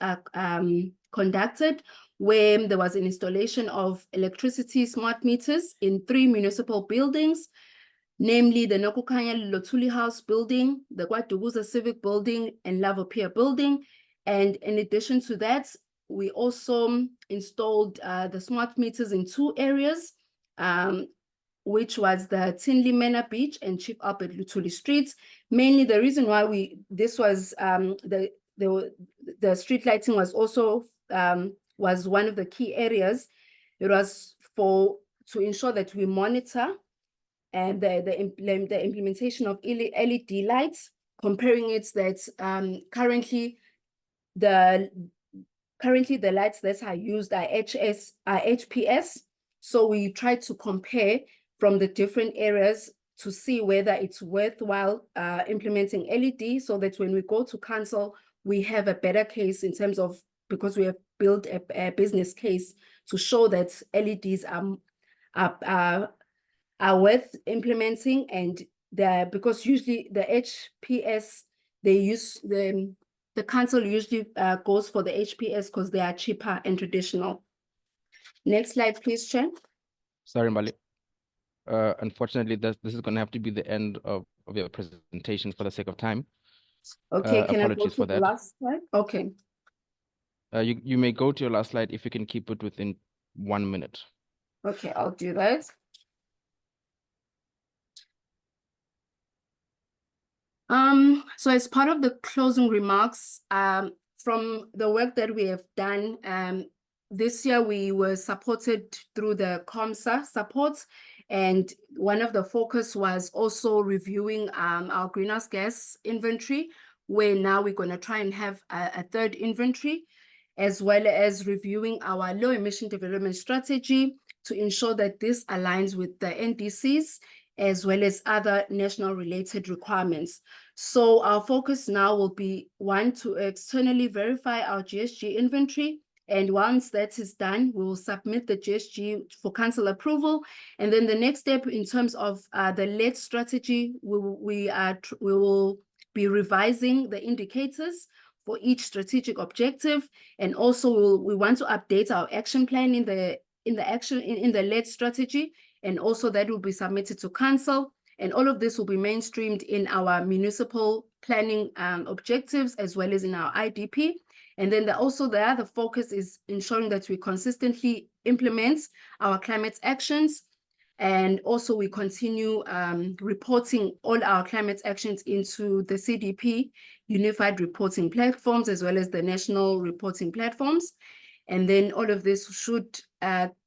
conducted, where there was an installation of electricity smart meters in 3 municipal buildings, namely the Nokukanya Lotuli House building, the KwaDukuza Civic building, and Lavopia building. And in addition to that, we also installed the smart meters in 2 areas, which was the Tinley Manor Beach and Chief Albert Lutuli Streets. Mainly the reason why this was the the street lighting was also was one of the key areas. It was to ensure that we monitor and the implementation of LED lights, comparing it that currently the lights that are used are HPS. So we try to compare from the different areas to see whether it's worthwhile implementing LED, so that when we go to council, we have a better case in terms of, because we have built a business case to show that LEDs are worth implementing, and because usually the HPS, they use the council usually goes for the HPS because they are cheaper and traditional. Next slide, please, Chair.
Sorry, Mbali. Unfortunately, this is going to have to be the end of your presentation for the sake of time.
Okay, can I go
apologies
to
for
the
that.
last slide? Okay.
You may go to your last slide if you can keep it within 1 minute.
Okay, I'll do that. So as part of the closing remarks, from the work that we have done, this year we were supported through the COMSA support, and one of the focus was also reviewing our greenhouse gas inventory, where now we're going to try and have a third inventory, as well as reviewing our low emission development strategy to ensure that this aligns with the NDCs, as well as other national related requirements. So our focus now will be, one, to externally verify our GSG inventory. And once that is done, we will submit the GSG for council approval. And then the next step in terms of the LED strategy, we will be revising the indicators for each strategic objective. And also we want to update our action plan in the LED strategy, and also that will be submitted to council. And all of this will be mainstreamed in our municipal planning objectives, as well as in our IDP. And then the other focus is ensuring that we consistently implement our climate actions. And also we continue reporting all our climate actions into the CDP unified reporting platforms, as well as the national reporting platforms. And then all of this should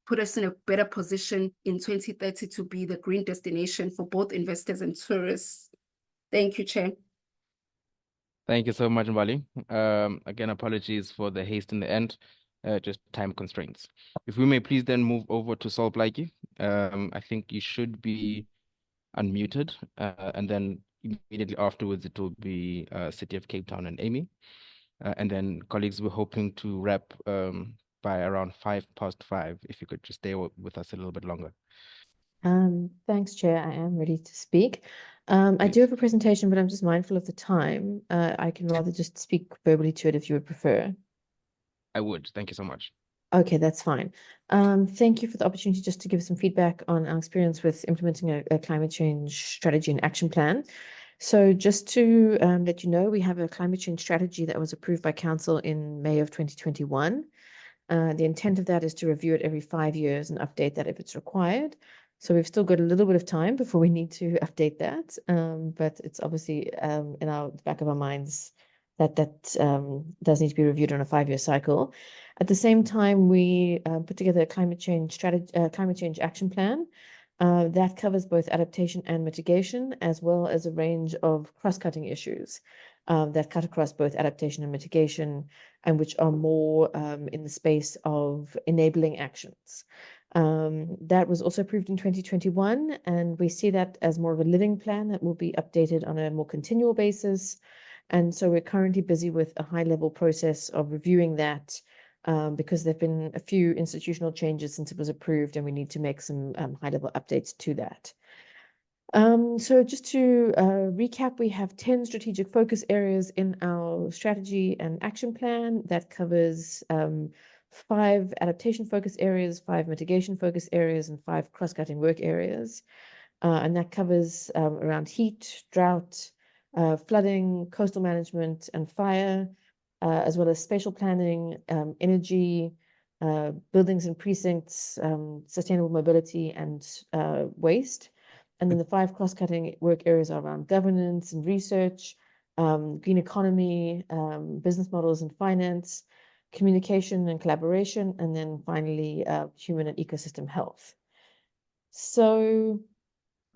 put us in a better position in 2030 to be the green destination for both investors and tourists. Thank you, Chair.
Thank you so much, Mbali. Again, apologies for the haste in the end, just time constraints. If we may please then move over to Sol Blakey. I think you should be unmuted, and then immediately afterwards it will be City of Cape Town and Amy. And then colleagues, we're hoping to wrap by around 5:05, if you could just stay with us a little bit longer.
Thanks, Chair. I am ready to speak. I do have a presentation, but I'm just mindful of the time. I can rather just speak verbally to it if you would prefer.
I would. Thank you so much.
Okay, that's fine. Thank you for the opportunity just to give some feedback on our experience with implementing a climate change strategy and action plan. So just to let you know, we have a climate change strategy that was approved by Council in May of 2021. The intent of that is to review it every 5 years and update that if it's required. So we've still got a little bit of time before we need to update that. But it's obviously in the back of our minds that does need to be reviewed on a 5-year cycle. At the same time, we put together a climate change action plan that covers both adaptation and mitigation, as well as a range of cross-cutting issues that cut across both adaptation and mitigation, and which are more in the space of enabling actions. That was also approved in 2021, and we see that as more of a living plan that will be updated on a more continual basis. And so we're currently busy with a high-level process of reviewing that because there have been a few institutional changes since it was approved, and we need to make some high-level updates to that. So just to recap, we have 10 strategic focus areas in our strategy and action plan that covers 5 adaptation focus areas, 5 mitigation focus areas, and 5 cross-cutting work areas. And that covers around heat, drought, flooding, coastal management, and fire, as well as spatial planning, energy, buildings and precincts, sustainable mobility, and waste. And then the 5 cross-cutting work areas are around governance and research, green economy, business models and finance, communication and collaboration, and then finally, human and ecosystem health. So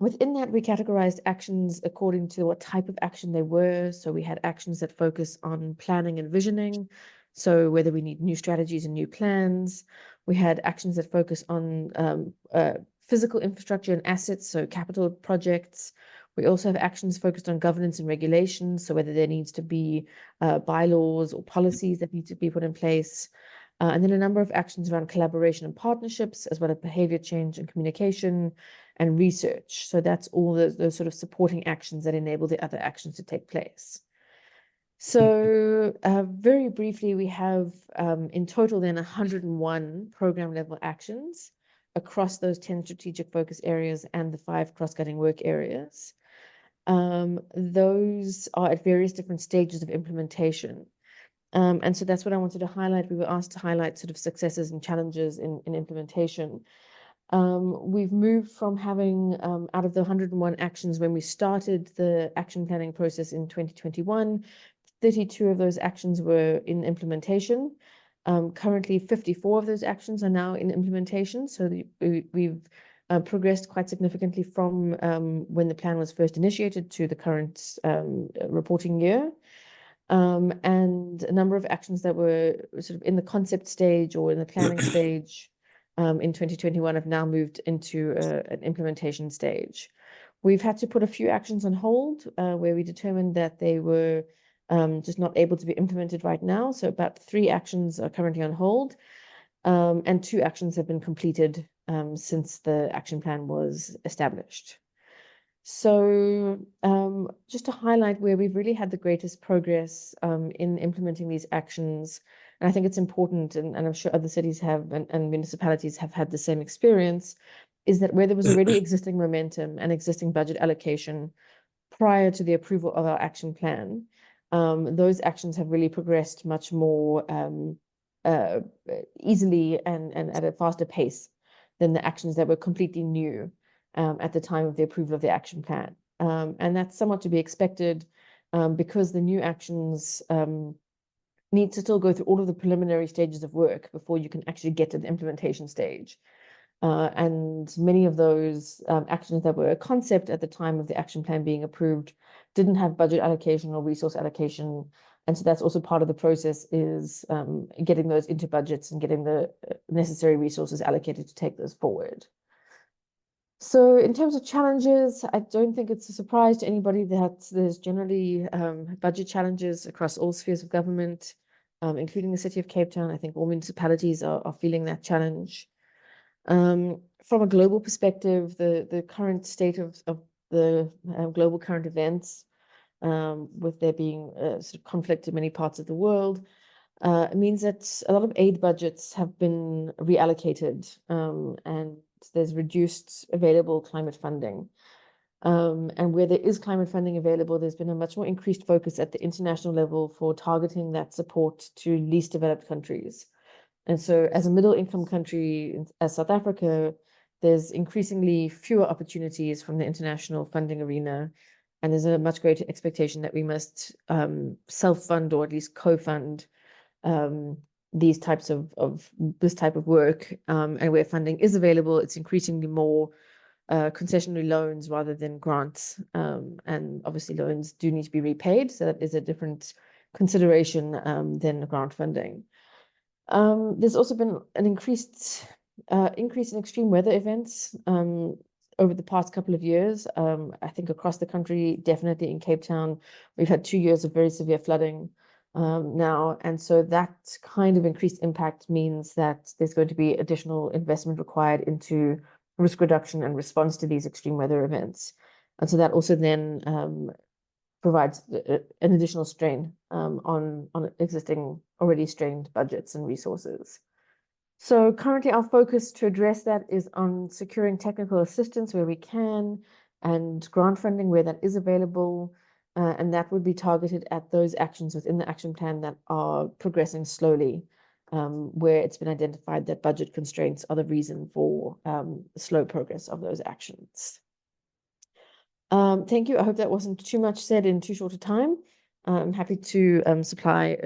within that, we categorized actions according to what type of action they were. So we had actions that focus on planning and visioning. So whether we need new strategies and new plans. We had actions that focus on physical infrastructure and assets, so capital projects. We also have actions focused on governance and regulations, so whether there needs to be bylaws or policies that need to be put in place. And then a number of actions around collaboration and partnerships, as well as behavior change and communication and research. So that's all those sort of supporting actions that enable the other actions to take place. So very briefly, we have in total then 101 program level actions across those 10 strategic focus areas and the 5 cross-cutting work areas. Those are at various different stages of implementation. And so that's what I wanted to highlight. We were asked to highlight sort of successes and challenges in implementation. We've moved from having, out of the 101 actions when we started the action planning process in 2021, 32 of those actions were in implementation. Currently, 54 of those actions are now in implementation. So we've progressed quite significantly from when the plan was first initiated to the current reporting year. And a number of actions that were sort of in the concept stage or in the planning stage in 2021 have now moved into an implementation stage. We've had to put a few actions on hold where we determined that they were just not able to be implemented right now. So about 3 actions are currently on hold, and 2 actions have been completed since the action plan was established. So just to highlight where we've really had the greatest progress in implementing these actions, and I think it's important, and I'm sure other cities have and municipalities have had the same experience, is that where there was already existing momentum and existing budget allocation prior to the approval of our action plan, those actions have really progressed much more easily and at a faster pace than the actions that were completely new at the time of the approval of the action plan. And that's somewhat to be expected because the new actions need to still go through all of the preliminary stages of work before you can actually get to the implementation stage. And many of those actions that were a concept at the time of the action plan being approved didn't have budget allocation or resource allocation. And so that's also part of the process is getting those into budgets and getting the necessary resources allocated to take those forward. So in terms of challenges, I don't think it's a surprise to anybody that there's generally budget challenges across all spheres of government, including the City of Cape Town. I think all municipalities are feeling that challenge. From a global perspective, the current state of the global current events, with there being sort of conflict in many parts of the world, means that a lot of aid budgets have been reallocated, and there's reduced available climate funding. And where there is climate funding available, there's been a much more increased focus at the international level for targeting that support to least developed countries. And so as a middle income country, as South Africa, there's increasingly fewer opportunities from the international funding arena. And there's a much greater expectation that we must self-fund or at least co-fund these types of this type of work, and where funding is available, it's increasingly more concessionary loans rather than grants, and obviously loans do need to be repaid, so that is a different consideration than grant funding. There's also been an increase in extreme weather events over the past couple of years. I think across the country, definitely in Cape Town, we've had 2 years of very severe flooding now. And so that kind of increased impact means that there's going to be additional investment required into risk reduction and response to these extreme weather events. And so that also then provides an additional strain on existing already strained budgets and resources. So currently our focus to address that is on securing technical assistance where we can and grant funding where that is available. And that would be targeted at those actions within the action plan that are progressing slowly, where it's been identified that budget constraints are the reason for slow progress of those actions. Thank you. I hope that wasn't too much said in too short a time. I'm happy to supply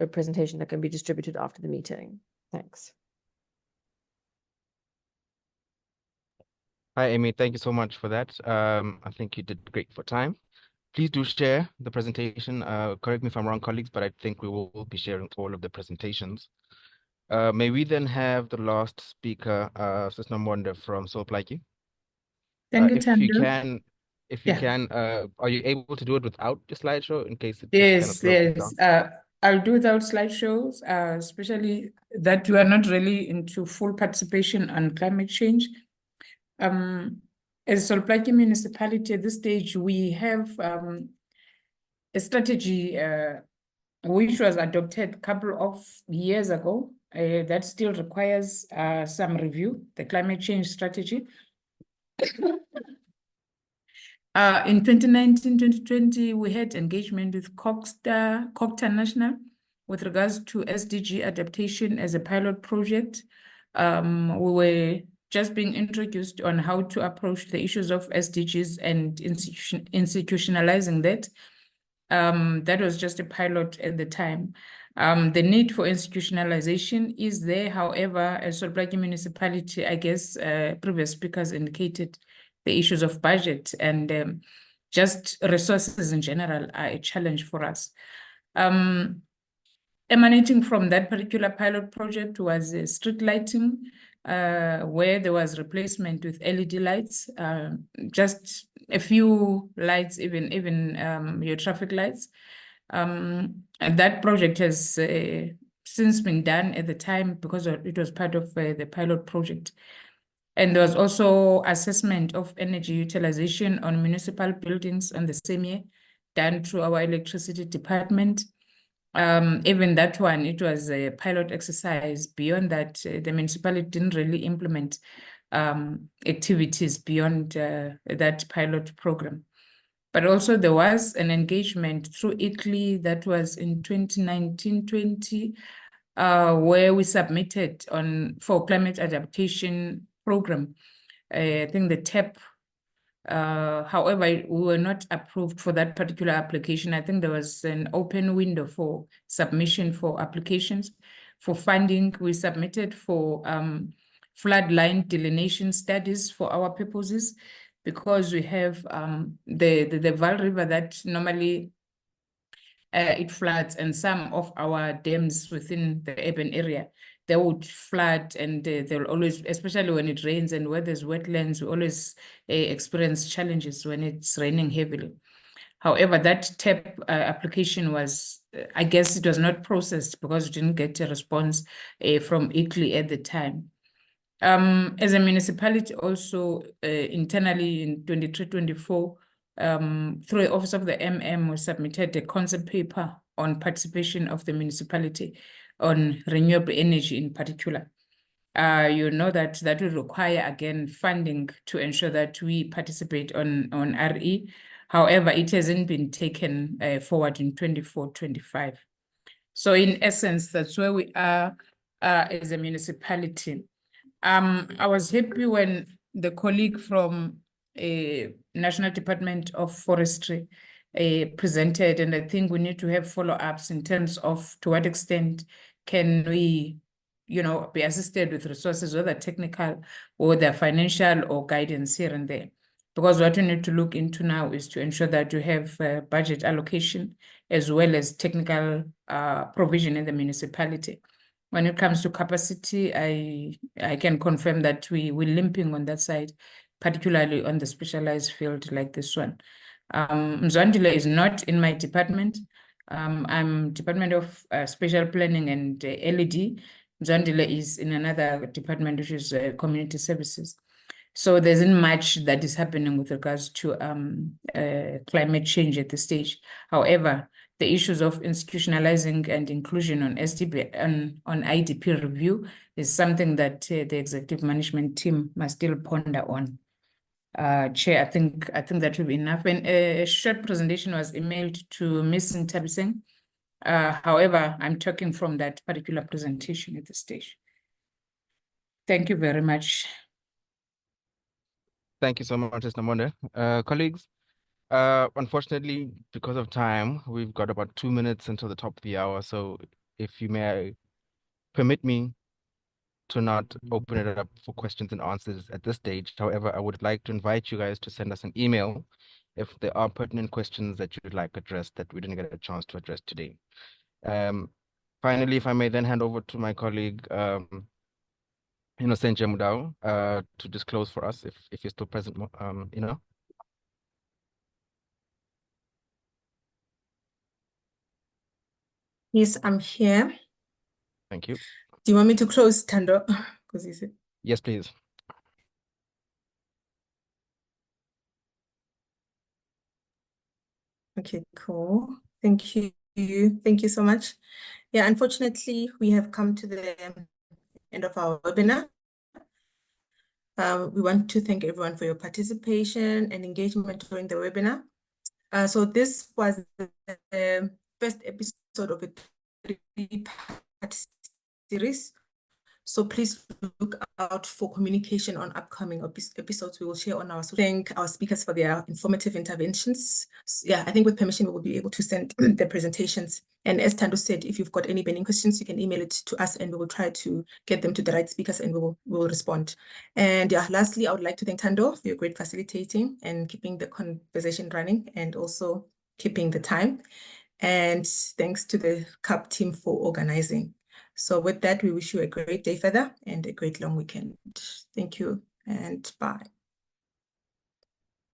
a presentation that can be distributed after the meeting. Thanks.
Hi, Amy. Thank you so much for that. I think you did great for time. Please do share the presentation. Correct me if I'm wrong, colleagues, but I think we will be sharing all of the presentations. May we then have the last speaker, Sister Mwanda from Soulplike.
Thank you,
If
Tando.
you can, are you able to do it without the slideshow in case it just kind of slows it down?
Yes. I'll do without slideshows, especially that we are not really into full participation on climate change. As Soulplike municipality at this stage, we have a strategy which was adopted a couple of years ago that still requires some review, the climate change strategy. In 2019, 2020, we had engagement with Cocta National with regards to SDG adaptation as a pilot project. We were just being introduced on how to approach the issues of SDGs and institutionalizing that. That was just a pilot at the time. The need for institutionalization is there. However, as Soulplike municipality, I guess previous speakers indicated the issues of budget and just resources in general are a challenge for us. Emanating from that particular pilot project was street lighting, where there was replacement with LED lights, just a few lights, even your traffic lights. And that project has since been done at the time because it was part of the pilot project. And there was also assessment of energy utilization on municipal buildings on the same year, done through our electricity department. Even that one, it was a pilot exercise. Beyond that, the municipality didn't really implement activities beyond that pilot program. But also there was an engagement through ICLEI that was in 2019-20, where we submitted for climate adaptation program. I think the TEP, however, we were not approved for that particular application. I think there was an open window for submission for applications. For funding, we submitted for floodline delineation studies for our purposes, because we have the Vaal River that normally it floods, and some of our dams within the urban area, they would flood, and they'll always, especially when it rains and where there's wetlands, we always experience challenges when it's raining heavily. However, that TEP application was, I guess it was not processed because we didn't get a response from ICLEI at the time. As a municipality also, internally in 23-24, through the Office of the MM, we submitted a concept paper on participation of the municipality on renewable energy in particular. You know that will require, again, funding to ensure that we participate on RE. However, it hasn't been taken forward in 24-25. So in essence, that's where we are as a municipality. I was happy when the colleague from National Department of Forestry presented, and I think we need to have follow-ups in terms of to what extent can we, be assisted with resources, whether technical or whether financial or guidance here and there. Because what we need to look into now is to ensure that you have budget allocation as well as technical provision in the municipality. When it comes to capacity, I can confirm that we're limping on that side, particularly on the specialized field like this one. Mzwandile is not in my department. I'm Department of Special Planning and LED. Mzwandile is in another department, which is Community Services. So there isn't much that is happening with regards to climate change at this stage. However, the issues of institutionalizing and inclusion on SDP on IDP review is something that the executive management team must still ponder on. Chair, I think that will be enough. And a short presentation was emailed to Ms. Ntabiseng. However, I'm talking from that particular presentation at this stage. Thank you very much.
Thank you so much, Mr. Mwanda. Colleagues, Unfortunately, because of time, we've got about 2 minutes until the top of the hour. So if you may permit me to not open it up for questions and answers at this stage. However, I would like to invite you guys to send us an email if there are pertinent questions that you'd like addressed that we didn't get a chance to address today. Finally, if I may then hand over to my colleague, Innocent Mudau, to disclose for us if you're still present,
Yes, I'm here.
Thank you.
Do you want me to close, Tando? Because you said.
Yes, please.
Okay, cool. Thank you. Thank you so much. Yeah, unfortunately, we have come to the end of our webinar. We want to thank everyone for your participation and engagement during the webinar. So this was the first episode of a 3-part series. So please look out for communication on upcoming episodes we will share on our social. Thank our speakers for their informative interventions. Yeah, I think with permission, we will be able to send the presentations. And as Tando said, if you've got any burning questions, you can email it to us and we will try to get them to the right speakers and we will respond. And yeah, lastly, I would like to thank Tando for your great facilitating and keeping the conversation running and also keeping the time. And thanks to the CUP team for organizing. So with that, we wish you a great day further and a great long weekend. Thank you and bye.